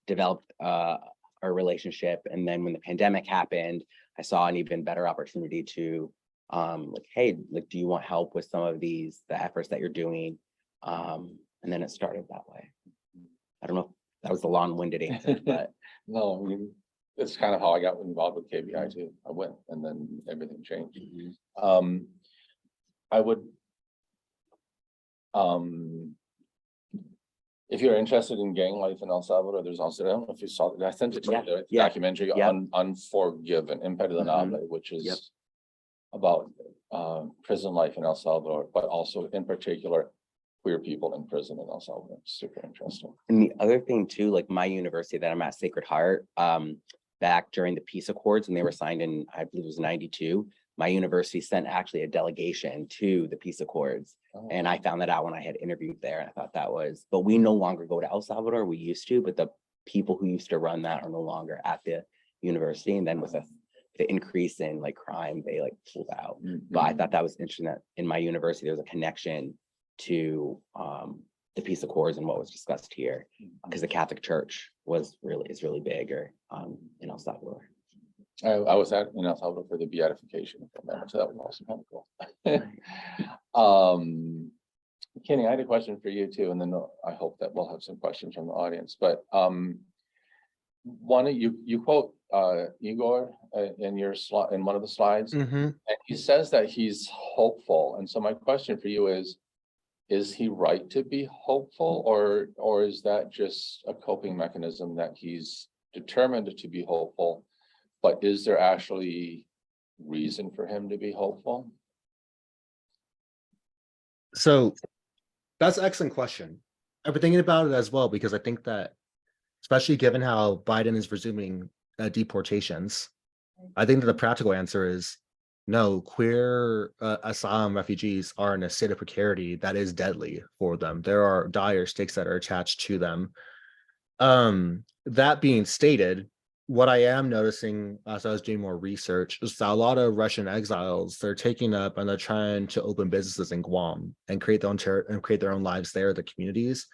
developed our relationship. And then when the pandemic happened, I saw an even better opportunity to like, hey, like, do you want help with some of the efforts that you're doing? And then it started that way. I don't know if that was the long-winded answer, but No, I mean, that's kind of how I got involved with KBI too. I went and then everything changed. I would, if you're interested in gang life in El Salvador, there's also, I don't know if you saw it, I sent it to you, the Yeah. documentary Yeah. on Unforgiven, Imperdonable, which is Yep. about prison life in El Salvador, but also in particular queer people in prison in El Salvador. Super interesting. and the other thing too, like my university that I'm at, Sacred Heart, back during the peace accords, when they were signed in, I believe it was 92, my university sent actually a delegation to the peace accords. And I found that out when I had interviewed there. And I thought that was, but we no longer go to El Salvador. We used to, but the people who used to run that are no longer at the university. And then with the increase in like crime, they like pulled out. But I thought that was interesting that in my university, there was a connection to the peace accords and what was discussed here, because the Catholic Church is really big in El Salvador. I was in El Salvador for the beatification of them, so that was also kind of cool. Kenny, I had a question for you too, and then I hope that we'll have some questions from the audience. But one of you quote Igor in your slide, in one of the slides, and he says that he's hopeful. And so my question for you is he right to be hopeful, or is that just a coping mechanism that he's determined to be hopeful? But is there actually reason for him to be hopeful? So that's an excellent question. I've been thinking about it as well, because I think that, especially given how Biden is resuming deportations, I think that the practical answer is no. Queer asylum refugees are in a state of precarity that is deadly for them. There are dire stakes that are attached to them. That being stated, what I am noticing as I was doing more research is that a lot of Russian exiles, they're taking up and they're trying to open businesses in Guam and create their own lives there, the communities.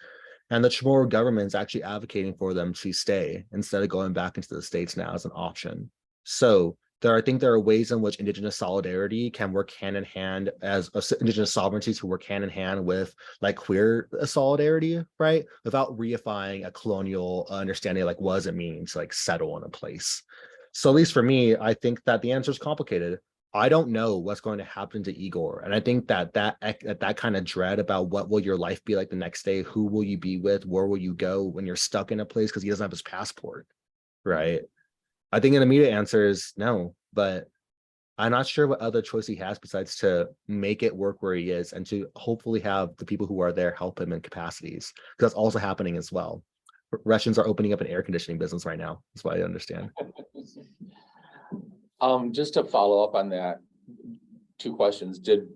And the Chamorro government is actually advocating for them to stay instead of going back into the States now as an option. So I think there are ways in which Indigenous solidarity can work hand in hand, as Indigenous sovereignty to work hand in hand with like queer solidarity, right? Without reifying a colonial understanding of like what does it mean to like settle in a place. So at least for me, I think that the answer is complicated. I don't know what's going to happen to Igor. And I think that kind of dread about what will your life be like the next day, who will you be with, where will you go when you're stuck in a place because he doesn't have his passport, right? I think an immediate answer is no, but I'm not sure what other choice he has besides to make it work where he is and to hopefully have the people who are there help him in capacities, because that's also happening as well. Russians are opening up an air conditioning business right now. That's what I understand. Just to follow up on that, two questions. Did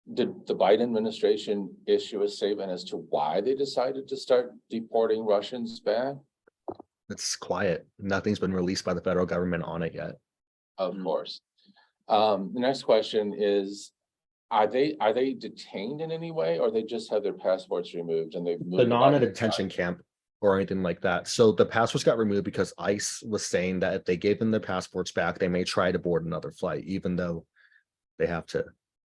the Biden administration issue a statement as to why they decided to start deporting Russians back? It's quiet. Nothing's been released by the federal government on it yet. Of course. The next question is, are they detained in any way, or they just have their passports removed and they've moved? They're not in a detention camp or anything like that. So the passports got removed because ICE was saying that if they gave them their passports back, they may try to board another flight, even though they have to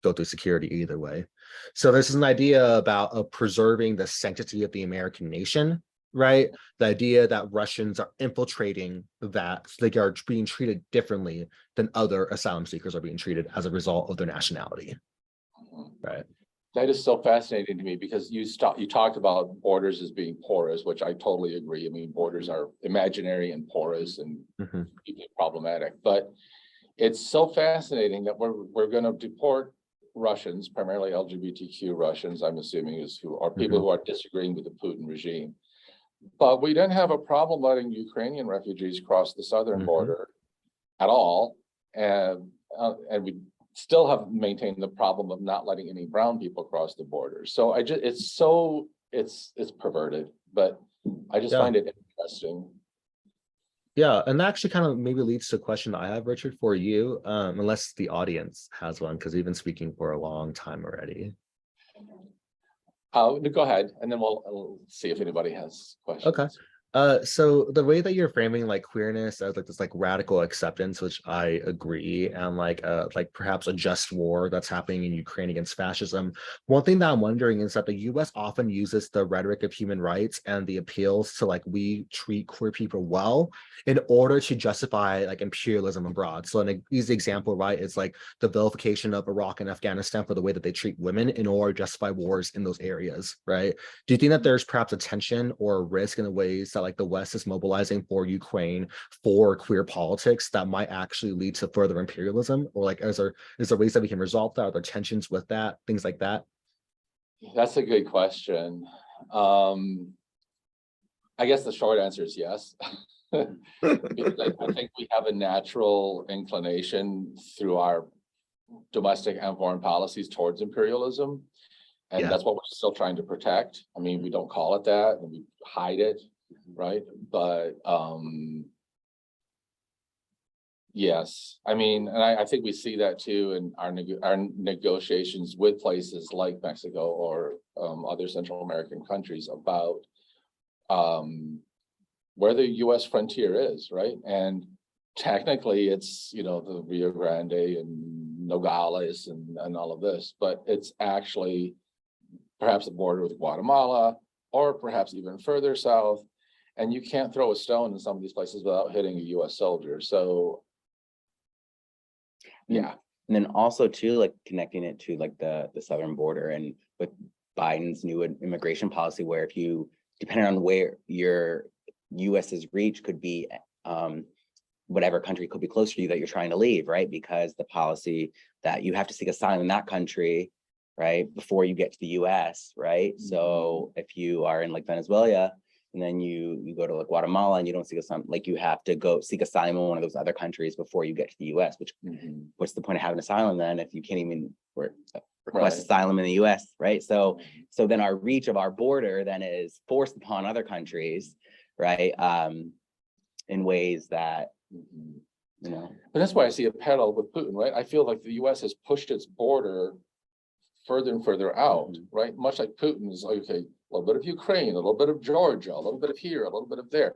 go through security either way. So this is an idea about preserving the sanctity of the American nation, right? The idea that Russians are infiltrating that, so they are being treated differently than other asylum seekers are being treated as a result of their nationality, right? That is so fascinating to me because you talked about borders as being porous, which I totally agree. I mean, borders are imaginary and porous and Mhm. deeply problematic, but it's so fascinating that we're gonna deport Russians, primarily LGBTQ Russians, I'm assuming is who are people who are disagreeing with the Putin regime. But we didn't have a problem letting Ukrainian refugees cross the southern Mhm. border at all. And we still have maintained the problem of not letting any brown people cross the border. So it's perverted, but I just Yeah. find it interesting. Yeah, and that actually kind of maybe leads to a question I have, Richard, for you, unless the audience has one, because we've been speaking for a long time already. Go ahead, and then we'll see if anybody has questions. Okay. So the way that you're framing like queerness as like this like radical acceptance, which I agree, and like perhaps a just war that's happening in Ukraine against fascism. One thing that I'm wondering is that the US often uses the rhetoric of human rights and the appeals to like we treat queer people well in order to justify like imperialism abroad. So an easy example, right, is like the vilification of Iraq and Afghanistan for the way that they treat women in order to justify wars in those areas, right? Do you think that there's perhaps a tension or a risk in the ways that like the West is mobilizing for Ukraine for queer politics that might actually lead to further imperialism? Or like is there ways that we can resolve that? Are there tensions with that? Things like that? That's a good question. I guess the short answer is yes. Because I think we have a natural inclination through our domestic and foreign policies towards imperialism. And Yeah. that's what we're still trying to protect. I mean, we don't call it that and we hide it, right? But yes, I mean, and I think we see that too in our negotiations with places like Mexico or other Central American countries about where the US frontier is, right? And technically it's, the Rio Grande and Nogales and all of this, but it's actually perhaps the border with Guatemala or perhaps even further south. And you can't throw a stone in some of these places without hitting a US soldier. So yeah. And then also too, like connecting it to like the southern border and with Biden's new immigration policy, where if you, depending on where your US's reach could be, whatever country could be closer to you that you're trying to leave, right? Because the policy that you have to seek asylum in that country, right, before you get to the US, right? So if you are in like Venezuela, and then you go to like Guatemala and you don't seek asylum, like you have to go seek asylum in one of those other countries before you get to the US, which what's the point of having asylum then if you can't even request asylum in the US, right? So then our reach of our border then is forced upon other countries, right? In ways that, But that's why I see a parallel with Putin, right? I feel like the US has pushed its border further and further out, right? Much like Putin is like, okay, a little bit of Ukraine, a little bit of Georgia, a little bit of here, a little bit of there,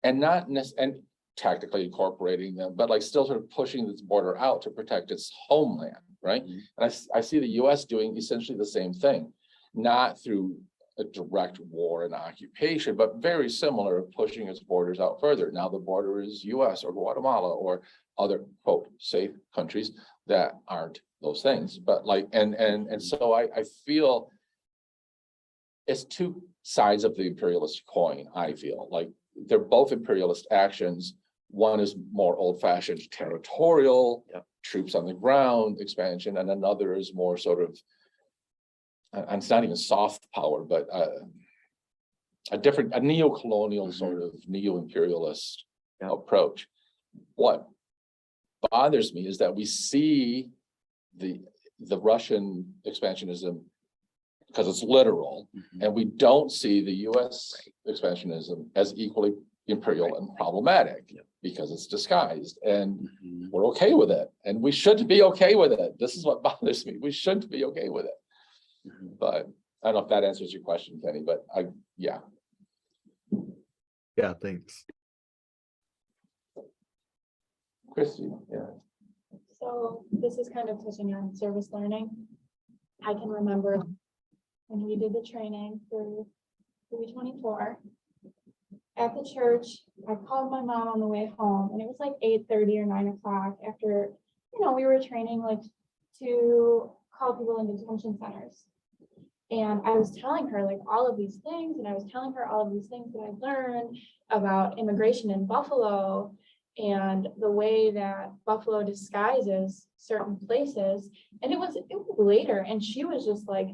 and not and tactically incorporating them, but like still sort of pushing this border out to protect its homeland, right? And I see the US doing essentially the same thing, not through a direct war and occupation, but very similar, pushing its borders out further. Now the border is US or Guatemala or other quote safe countries that aren't those things. But like, and so I feel it's two sides of the imperialist coin. I feel like they're both imperialist actions. One is more old-fashioned territorial, troops on the ground expansion, and another is more sort of, and it's not even soft power, but a neo-colonial sort of neo-imperialist approach. What bothers me is that we see the Russian expansionism because it's literal, and we don't see the US expansionism as equally imperial and problematic because it's disguised, and we're okay with it, and we should be okay with it. This is what bothers me. We shouldn't be okay with it. But I don't know if that answers your question, Kenny, but yeah, Thanks. Christy, So this is kind of touching on service learning. I can remember when we did the training for 324 at the church. I called my mom on the way home, and it was like 8:30 or 9 o'clock after, we were training like to call people in detention centers. And I was telling her like all of these things, and I was telling her all of these things that I learned about immigration in Buffalo and the way that Buffalo disguises certain places. And it was later, and she was just like,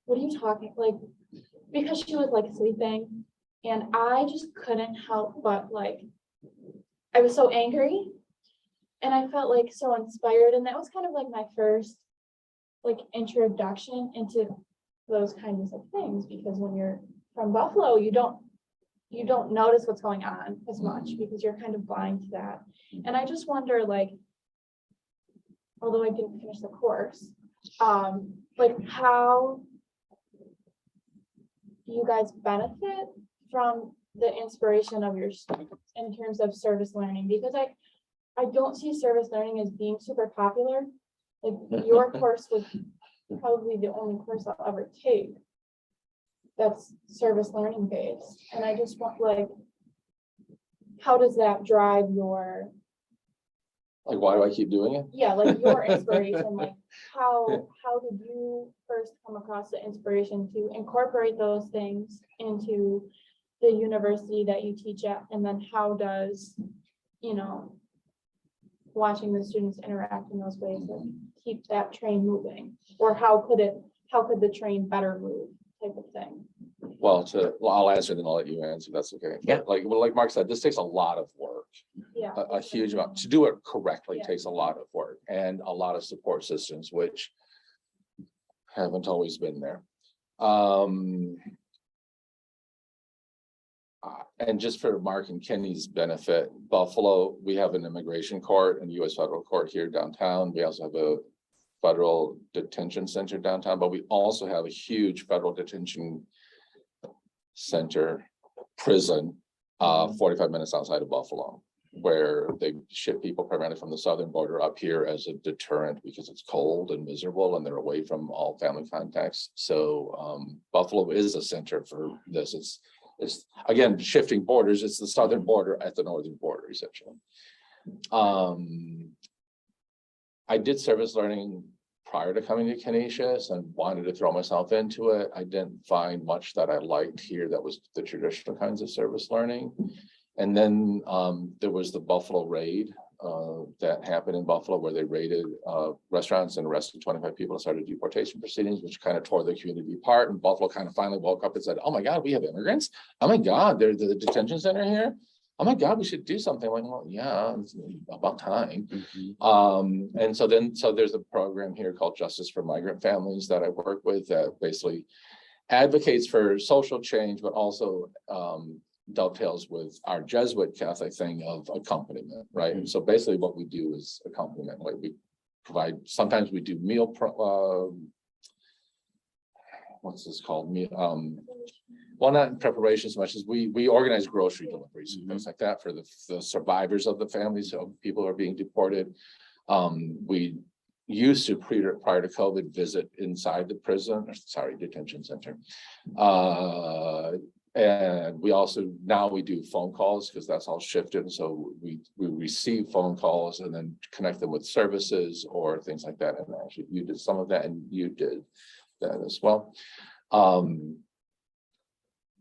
what are you talking, like, because she was like sleeping, and I just couldn't help but like, I was so angry, and I felt like so inspired, and that was kind of like my first like introduction into those kinds of things, because when you're from Buffalo, you don't notice what's going on as much because you're kind of blind to that. And I just wonder, like, although I didn't finish the course, like how do you guys benefit from the inspiration of your students in terms of service learning? Because I don't see service learning as being super popular. Like your course was probably the only course I'll ever take that's service learning based. And I just want, like, how does that drive your, Like, why do I keep doing it? yeah, like your inspiration? Like how did you first come across the inspiration to incorporate those things into the university that you teach at? And then how does, you know, watching the students interact in those ways that keep that train moving? Or how could the train better move, type of thing? Well, I'll answer, then I'll let you answer. That's okay. Yeah. Like Mark said, this takes a lot of work, Yeah. a huge amount. To do it correctly Yeah. takes a lot of work and a lot of support systems, which haven't always been there. And just for Mark and Kenny's benefit, Buffalo, we have an immigration court and U.S. federal court here downtown. We also have a federal detention center downtown, but we also have a huge federal detention center prison, 45 minutes outside of Buffalo, where they ship people primarily from the southern border up here as a deterrent because it's cold and miserable and they're away from all family contacts. So Buffalo is a center for this. It's again, shifting borders. It's the southern border at the northern border, essentially. I did service learning prior to coming to Canisius and wanted to throw myself into it. I didn't find much that I liked here that was the traditional kinds of service learning. And then there was the Buffalo raid that happened in Buffalo, where they raided restaurants and arrested 25 people and started deportation proceedings, which kind of tore the community apart. And Buffalo kind of finally woke up and said, oh my God, we have immigrants. Oh my God, there's the detention center here. Oh my God, we should do something. I'm like, well, yeah, it's about time. And so there's a program here called Justice for Migrant Families that I work with that basically advocates for social change, but also dovetails with our Jesuit Catholic thing of accompaniment, right? And so basically what we do is accompaniment. Like we provide, sometimes we do meal, what's this called? Well, not in preparation as much as we organize grocery deliveries and things like that for the survivors of the families of people who are being deported. We used to prior to COVID visit inside the prison, detention center. And we also, now we do phone calls because that's all shifted. So we receive phone calls and then connect them with services or things like that. And actually you did some of that and you did that as well.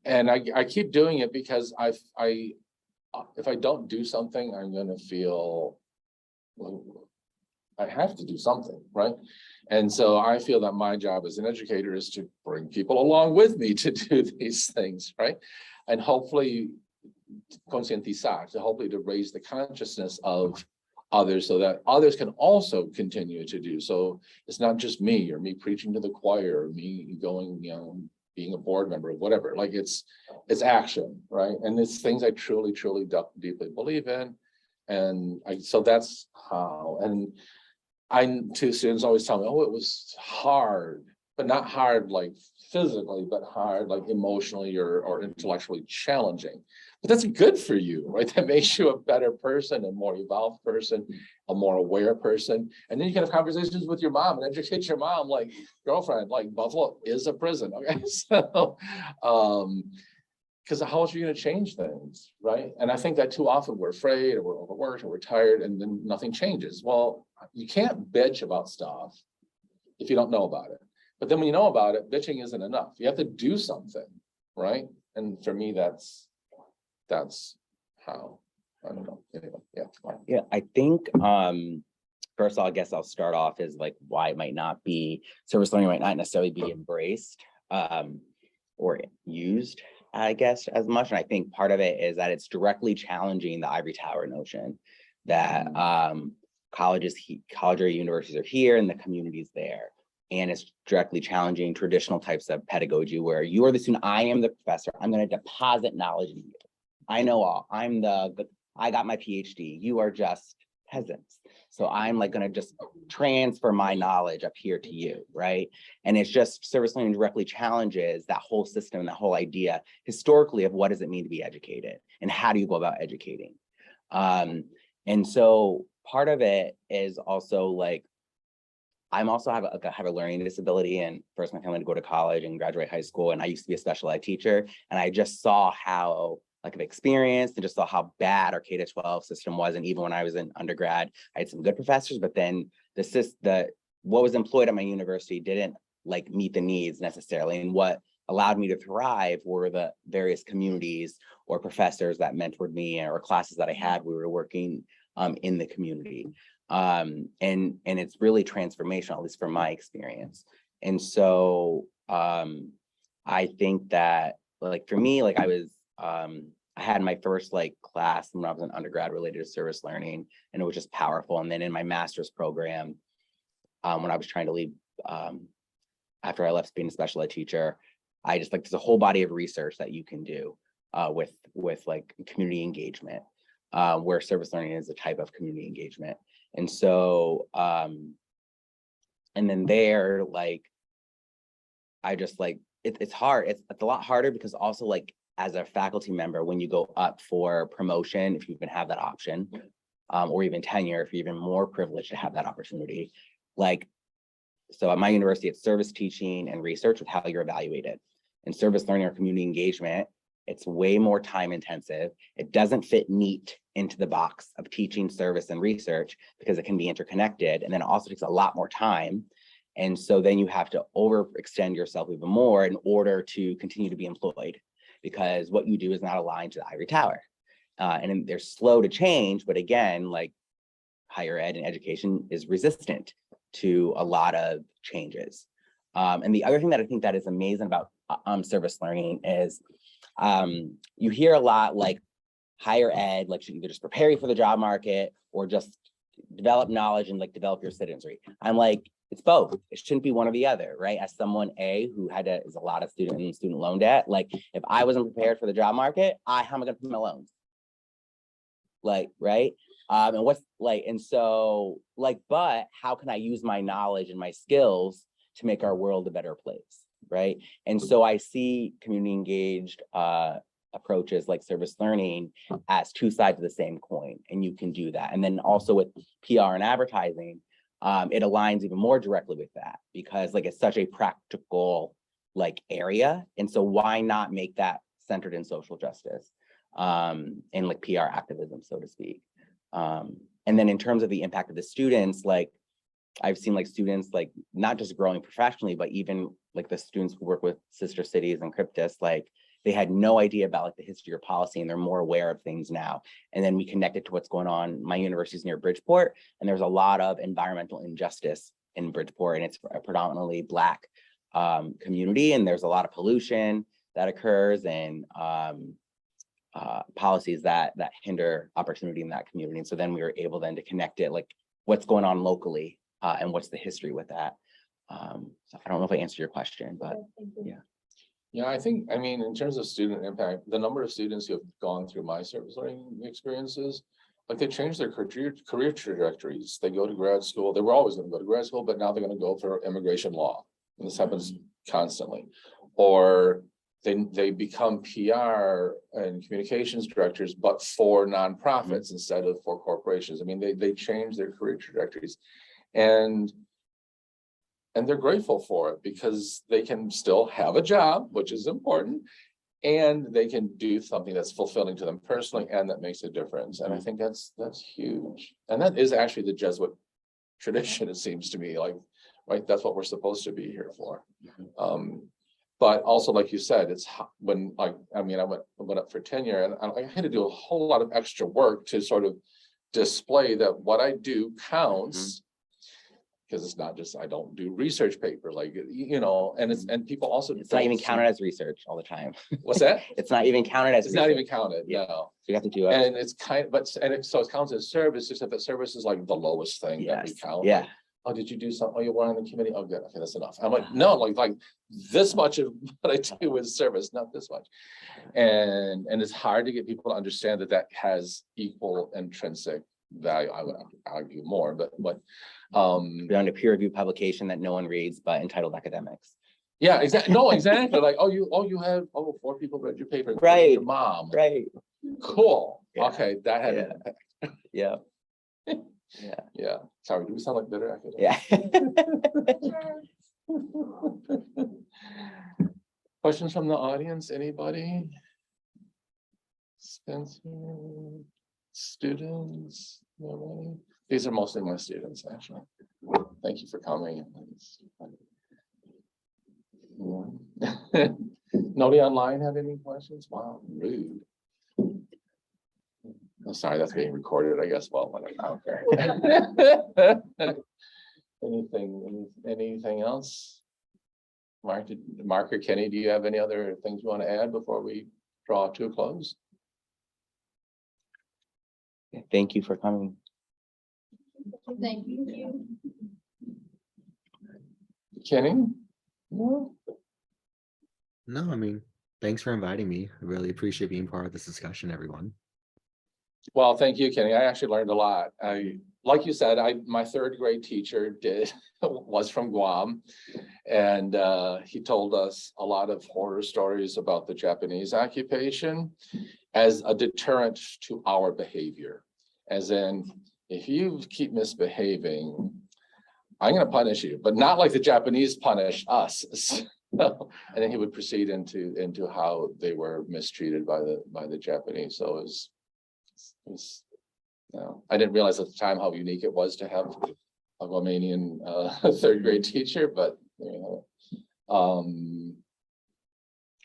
And I keep doing it because if I don't do something, I'm going to feel I have to do something, right? And so I feel that my job as an educator is to bring people along with me to do these things, right? And hopefully concientizar, hopefully to raise the consciousness of others so that others can also continue to do. So it's not just me or me preaching to the choir or me going, being a board member or whatever. Like it's action, right? And it's things I truly deeply believe in. And so that's how. And two students always tell me, oh, it was hard, but not hard like physically, but hard like emotionally or intellectually challenging. But that's good for you, right? That makes you a better person, a more evolved person, a more aware person. And then you can have conversations with your mom and educate your mom, like, girlfriend, like Buffalo is a prison. Okay. So because how else are you going to change things, right? And I think that too often we're afraid or we're overworked or we're tired and then nothing changes. Well, you can't bitch about stuff if you don't know about it. But then when you know about it, bitching isn't enough. You have to do something, right? And for me, that's how, I don't know, anyway, yeah. fine. Yeah, I think, first of all, I guess I'll start off is like why it might not be, service learning might not necessarily be embraced, or used, I guess, as much. And I think part of it is that it's directly challenging the ivory tower notion that, college or universities are here and the community's there. And it's directly challenging traditional types of pedagogy where you are the student, I am the professor, I'm going to deposit knowledge in you. I know all, I got my PhD, you are just peasants. So I'm like going to just transfer my knowledge up here to you, right? And it's just service learning directly challenges that whole system, that whole idea historically of what does it mean to be educated and how do you go about educating? And so part of it is also like, I'm also have a learning disability, and first my family to go to college and graduate high school. And I used to be a special ed teacher, and I just saw how like I've experienced and just saw how bad our K-12 system was. And even when I was in undergrad, I had some good professors, but then what was employed at my university didn't like meet the needs necessarily. And what allowed me to thrive were the various communities or professors that mentored me or classes that I had. We were working in the community. And it's really transformational, at least from my experience. And so I think that like for me, like I had my first like class when I was an undergrad related to service learning, and it was just powerful. And then in my master's program, when I was trying to leave, after I left being a special ed teacher, I just like, there's a whole body of research that you can do with like community engagement, where service learning is a type of community engagement. And so, and then there, like, I just like, it's hard. It's a lot harder because also like as a faculty member, when you go up for promotion, if you even have that option, or even tenure, if you're even more privileged to have that opportunity, like, so at my university, it's service teaching and research with how you're evaluated. And service learning or community engagement, it's way more time intensive. It doesn't fit neat into the box of teaching, service, and research because it can be interconnected. And then it also takes a lot more time. And so then you have to overextend yourself even more in order to continue to be employed, because what you do is not aligned to the ivory tower. And they're slow to change, but again, like higher ed and education is resistant to a lot of changes. And the other thing that I think that is amazing about service learning is you hear a lot like higher ed, like should either just prepare you for the job market or just develop knowledge and like develop your citizenry. I'm like, it's both. It shouldn't be one or the other, right? As someone who is a lot of student loan debt, like if I wasn't prepared for the job market, how am I gonna pay my loans? Like, right? And what's like, and so like, but how can I use my knowledge and my skills to make our world a better place, right? And so I see community engaged approaches like service learning as two sides of the same coin, and you can do that. And then also with PR and advertising, it aligns even more directly with that because like it's such a practical like area. And so why not make that centered in social justice and like PR activism, so to speak. And then in terms of the impact of the students, like I've seen like students like not just growing professionally, but even like the students who work with Sister Cities and Cryptus, like they had no idea about like the history or policy, and they're more aware of things now. And then we connected to what's going on. My university is near Bridgeport, and there's a lot of environmental injustice in Bridgeport, and it's a predominantly Black community, and there's a lot of pollution that occurs and policies that hinder opportunity in that community. And so then we were able then to connect it, like what's going on locally and what's the history with that. So I don't know if I answered your question, but yeah. Yeah, I mean, in terms of student impact, the number of students who have gone through my service learning experiences, like they changed their career trajectories. They go to grad school. They were always going to go to grad school, but now they're going to go for immigration law. And this happens constantly. Or they become PR and communications directors, but for nonprofits instead of for corporations. I mean, they change their career trajectories. And they're grateful for it because they can still have a job, which is important, and they can do something that's fulfilling to them personally and that makes a difference. And I think that's huge. And that is actually the Jesuit tradition, it seems to me, like right? That's what we're supposed to be here for. But also, like you said, it's when, like, I mean, I went up for tenure and I had to do a whole lot of extra work to sort of display that what I do counts. Because it's not just, I don't do research paper, like, and people also. It's not even don't see- counted as research all the time. What's that? It's not even counted as It's not even research. counted, Yeah. no. You have to do it. And it's so it counts as service, except that service is like the lowest thing that we Yes, count. yeah. Like, oh, did you do something? Oh, you were on the committee? Oh, good. Okay, that's enough. I'm like, no, like this much of what I do is service, not this much. And it's hard to get people to understand that has equal intrinsic value. I would argue more, but Beyond a peer review publication that no one reads, but entitled academics. yeah, exactly. No, exactly. Like, you have 4 people read your paper, including Right. your mom. Right. Cool. Yeah. Okay, that had an impact. Yeah. Yeah. Sorry, do we sound like bitter academics? Yeah. Questions from the audience, anybody? Spencer, students, nobody? These are mostly my students, actually. Thank you for coming. Yeah. Nobody online have any questions? Wow, rude. I'm sorry, that's being recorded, I guess. Well, I don't care. Anything else? Mark or Kenny, do you have any other things you want to add before we draw to a close? Thank you for coming. Thank you. Kenny? No? No, I mean, thanks for inviting me. I really appreciate being part of this discussion, everyone. Well, thank you, Kenny. I actually learned a lot. Like you said, my 3rd grade teacher was from Guam. And he told us a lot of horror stories about the Japanese occupation as a deterrent to our behavior. As in, if you keep misbehaving, I'm going to punish you, but not like the Japanese punish us. And then he would proceed into how they were mistreated by the Japanese. So it was I didn't realize at the time how unique it was to have a Guamanian 3rd grade teacher, but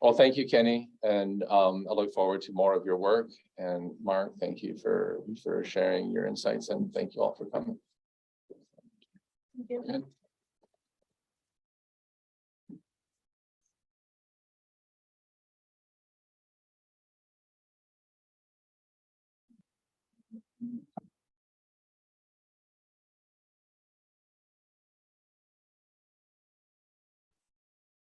well, thank you, Kenny, and I look forward to more of your work. And Mark, thank you for sharing your insights, and thank you all for coming. Good.